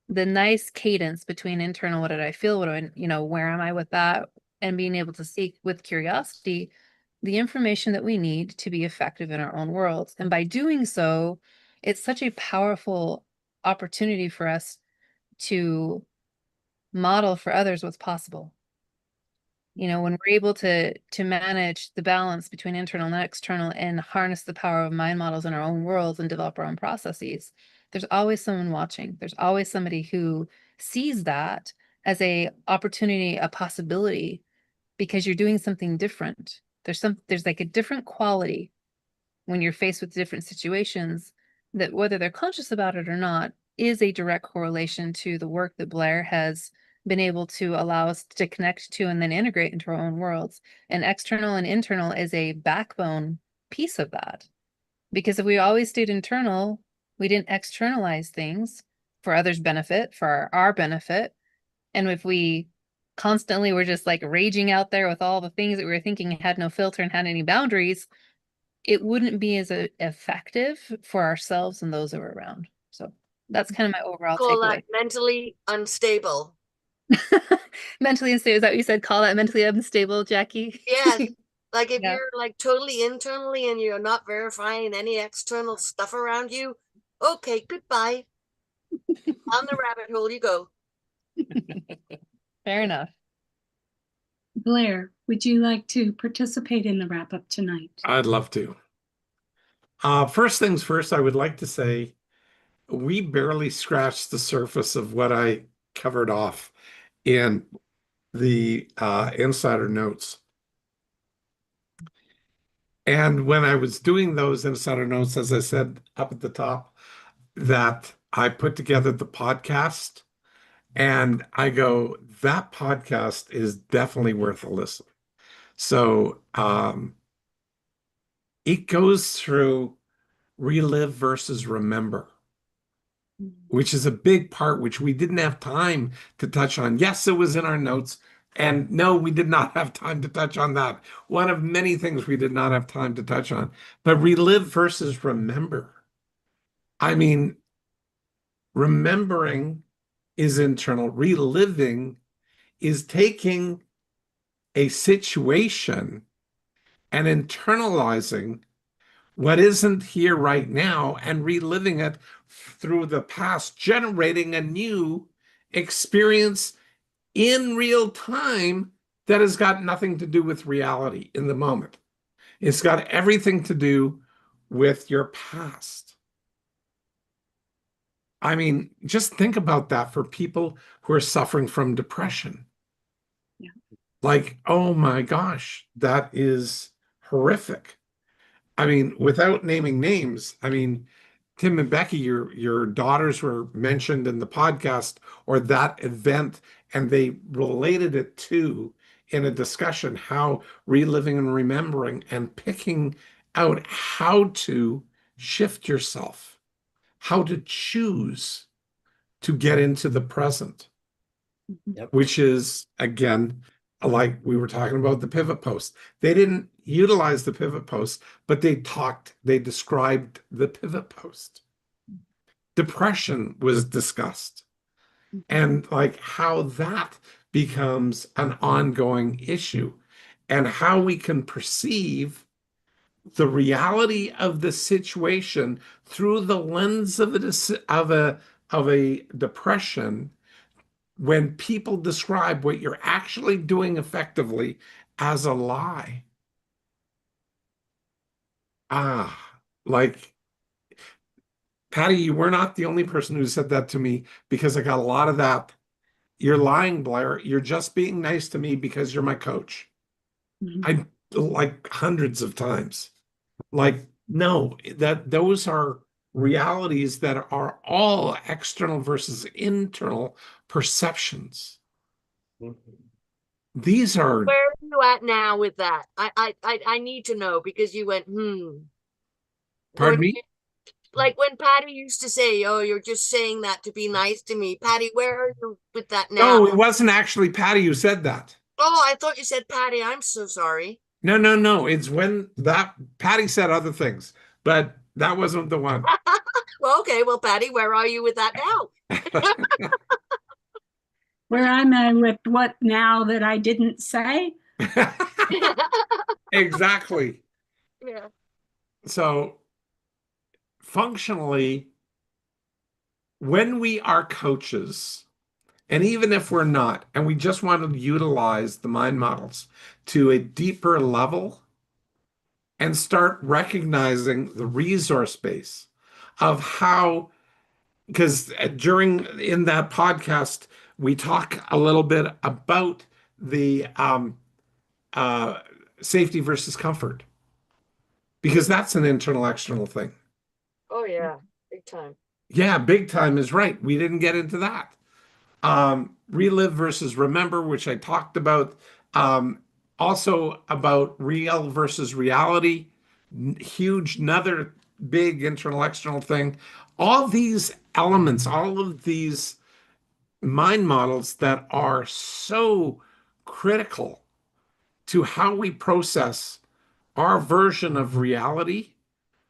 the nice cadence between internal, what did I feel, what do I, where am I with that, and being able to seek with curiosity the information that we need to be effective in our own worlds. And by doing so, it's such a powerful opportunity for us to model for others what's possible. When we're able to manage the balance between internal and external and harness the power of mind models in our own worlds and develop our own processes, there's always someone watching. There's always somebody who sees that as a opportunity, a possibility, because you're doing something different. There's like a different quality when you're faced with different situations, that whether they're conscious about it or not is a direct correlation to the work that Blair has been able to allow us to connect to and then integrate into our own worlds. And external and internal is a backbone piece of that. Because if we always stayed internal, we didn't externalize things for others' benefit, for our benefit. And if we constantly were just like raging out there with all the things that we were thinking had no filter and had any boundaries, it wouldn't be as effective for ourselves and those that were around. So that's kind of my overall Call takeaway. that mentally unstable. Mentally unstable. Is that what you said? Call that mentally unstable, Jackie? Yeah. Like if Yeah. you're like totally internally and you're not verifying any external stuff around you, okay, goodbye. On the rabbit hole you go. Fair enough. Blair, would you like to participate in the wrap up tonight? I'd love to. First things first, I would like to say we barely scratched the surface of what I covered off in the insider notes. And when I was doing those insider notes, as I said up at the top, that I put together the podcast and I go, that podcast is definitely worth a listen. So it goes through relive versus remember. which is a big part, which we didn't have time to touch on. Yes, it was in our notes. And no, we did not have time to touch on that. One of many things we did not have time to touch on. But relive versus remember. I mean, remembering is internal. Reliving is taking a situation and internalizing what isn't here right now and reliving it through the past, generating a new experience in real time that has got nothing to do with reality in the moment. It's got everything to do with your past. I mean, just think about that for people who are suffering from depression. Yeah. Like, oh my gosh, that is horrific. I mean, without naming names, I mean, Tim and Becky, your daughters were mentioned in the podcast or that event, and they related it to in a discussion how reliving and remembering and picking out how to shift yourself, how to choose to get into the present, Yep. which is, again, like we were talking about the pivot post. They didn't utilize the pivot post, but they described the pivot post. Depression was discussed, and like how that becomes an ongoing issue, and how we can perceive the reality of the situation through the lens of a depression when people describe what you're actually doing effectively as a lie. Like, Patty, you were not the only person who said that to me, because I got a lot of that. You're lying, Blair. You're just being nice to me because you're my coach. I like hundreds of times. Like, no, those are realities that are all external versus internal perceptions. These are. Where are you at now with that? I need to know, because you went, Pardon me? Like when Patty used to say, "Oh, you're just saying that to be nice to me." Patty, where are you with that now? No, it wasn't actually Patty who said that. Oh, I thought you said Patty. I'm so sorry. No. It's when that Patty said other things, but that wasn't the one. Well, okay. Well, Patty, where are you with that now? Where I'm at with what now that I didn't say? Exactly. Yeah. So functionally, when we are coaches, and even if we're not, and we just want to utilize the mind models to a deeper level and start recognizing the resource base of how, because during in that podcast, we talk a little bit about the uh, safety versus comfort, because that's an internal external thing. Oh yeah, big time. Yeah, big time is right. We didn't get into that. Relive versus remember, which I talked about. Also about real versus reality. Huge, another big internal external thing. All these elements, all of these mind models that are so critical to how we process our version of reality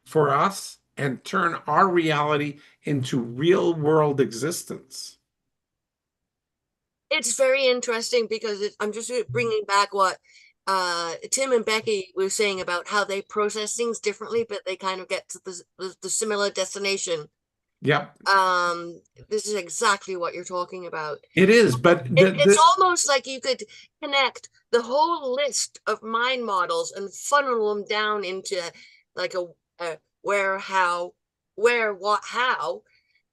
for us and turn our reality into real world existence. It's very interesting because I'm just bringing back what Tim and Becky were saying about how they process things differently, but they kind of get to the similar destination. Yep. This is exactly what you're talking about. It is, but it's almost like you could connect the whole list of mind models and funnel them down into like a where, how, where, what, how.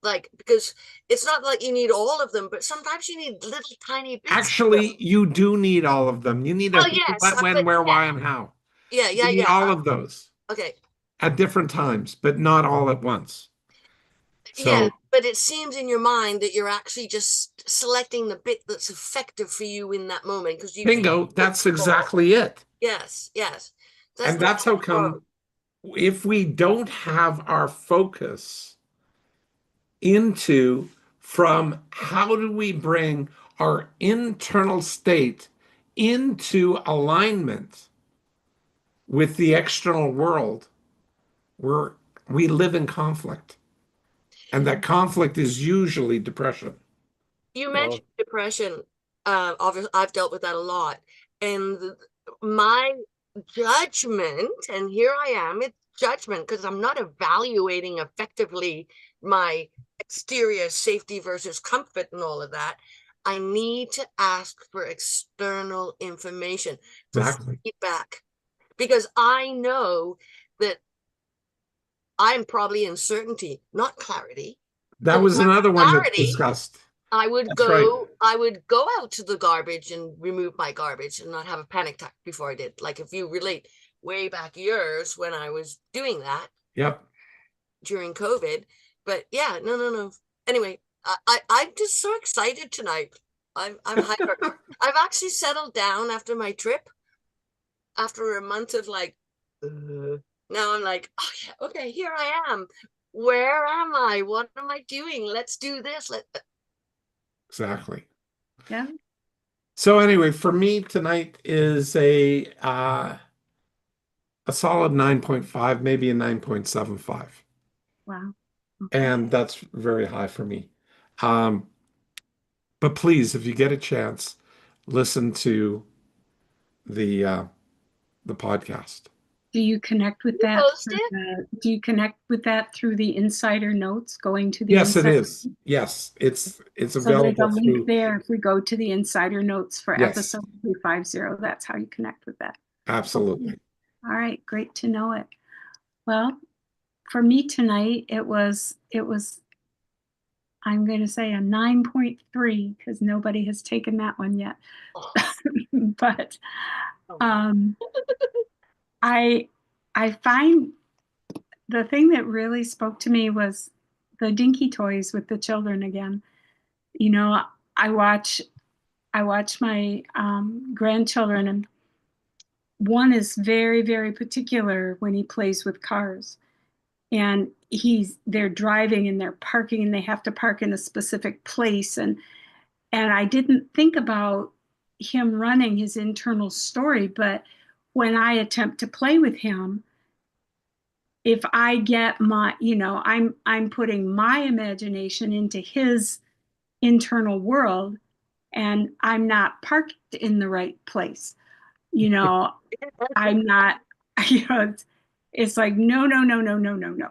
Like, because it's not like you need all of them, but sometimes you need little tiny bits. Actually, you do need all of them. You need a who, yes, what, when, where, why, and how. Yeah. You need all of those. Okay. At different times, but not all at once. So, yeah, but it seems in your mind that you're actually just selecting the bit that's effective for you in that moment, because you bingo, that's exactly it. Yes. And that's how come if we don't have our focus into from how do we bring our internal state into alignment with the external world where we live in conflict. And that conflict is usually depression. You Well, mentioned depression. Obviously, I've dealt with that a lot. And my judgment, and here I am, it's judgment because I'm not evaluating effectively my exterior safety versus comfort and all of that. I need to ask for external information, for Exactly. feedback, because I know that I'm probably in certainty, not clarity. That And was another one that's clarity, discussed. I would That's right. go out to the garbage and remove my garbage and not have a panic attack before I did. Like if you relate way back years when I was doing that Yep. during COVID. But yeah, no. Anyway, I'm just so excited tonight. I'm hyper. I've actually settled down after my trip. After a month of like, now I'm like, oh yeah, okay, here I am. Where am I? What am I doing? Let's do this. Exactly. Yeah. So anyway, for me tonight is a solid 9.5, maybe a 9.75. Wow. Okay. And that's very high for me. Um, but please, if you get a chance, listen to the the podcast. Do you connect with You that post through it? do you connect with that through the insider notes, going to the Yes, it insider? is. Yes, it's So there's a available link through. there. If we go to the insider notes for Yes, episode 350, that's how you connect with that. absolutely. All right, great to know it. Well, for me tonight, it was I'm going to say a 9.3 because nobody has taken that one yet. But um, I find the thing that really spoke to me was the dinky toys with the children again. You know, I watch my grandchildren, and one is very, very particular when he plays with cars. And they're driving and they're parking and they have to park in a specific place. And I didn't think about him running his internal story, but when I attempt to play with him, if I get I'm putting my imagination into his internal world and I'm not parked in the right place. I'm not, it's like, no, no, no, no, no, no, no.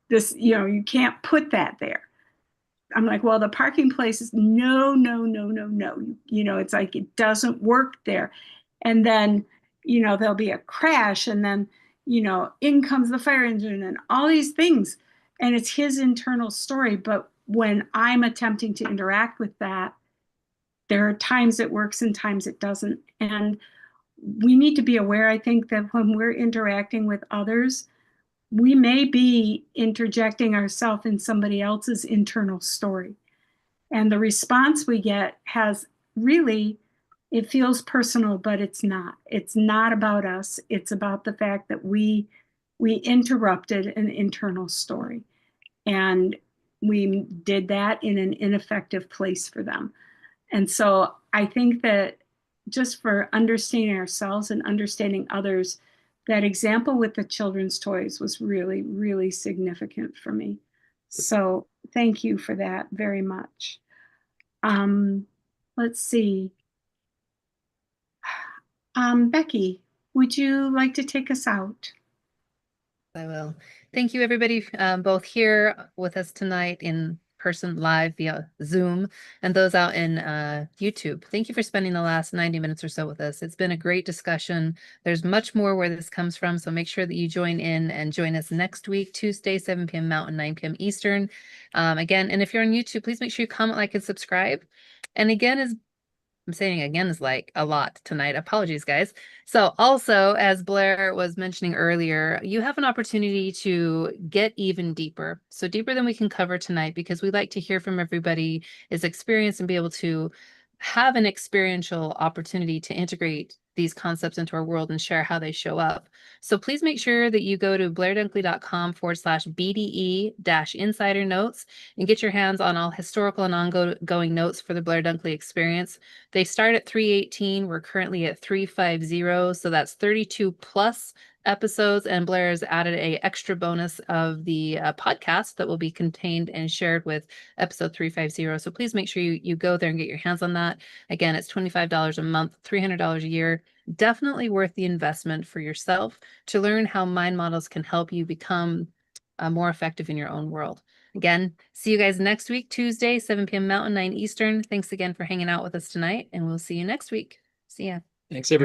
This, you can't put that there. I'm like, well, the parking place is no, no, no, no, no. It's like it doesn't work there. And then, there'll be a crash, and then, in comes the fire engine and all these things. And it's his internal story. But when I'm attempting to interact with that, there are times it works and times it doesn't. And we need to be aware, I think, that when we're interacting with others, we may be interjecting ourselves in somebody else's internal story. And the response we get it feels personal, but it's not. It's not about us. It's about the fact that we interrupted an internal story. And we did that in an ineffective place for them. And so I think that just for understanding ourselves and understanding others, that example with the children's toys was really, really significant for me. So thank you for that very much. Let's see. Becky, would you like to take us out? I will. Thank you, everybody, both here with us tonight in person live via Zoom and those out in YouTube. Thank you for spending the last 90 minutes or so with us. It's been a great discussion. There's much more where this comes from, so make sure that you join in and join us next week, Tuesday, 7 p.m. Mountain, 9 p.m. Eastern. Again, and if you're on YouTube, please make sure you comment, like, and subscribe. And again, as I'm saying again is like a lot tonight. Apologies, guys. So also, as Blair was mentioning earlier, you have an opportunity to get even deeper. So deeper than we can cover tonight, because we like to hear from everybody's experience and be able to have an experiential opportunity to integrate these concepts into our world and share how they show up. So please make sure that you go to blairdunkley.com/BDE-insider notes and get your hands on all historical and ongoing notes for the Blair Dunkley experience. They start at 318. We're currently at 350. So that's 32 plus episodes, and Blair has added a extra bonus of the podcast that will be contained and shared with episode 350. So please make sure you go there and get your hands on that. Again, it's $25 a month, $300 a year. Definitely worth the investment for yourself to learn how mind models can help you become more effective in your own world. Again, see you guys next week, Tuesday, 7 p.m. Mountain, 9 Eastern. Thanks again for hanging out with us tonight, and we'll see you next week. See ya. Thanks, everyone.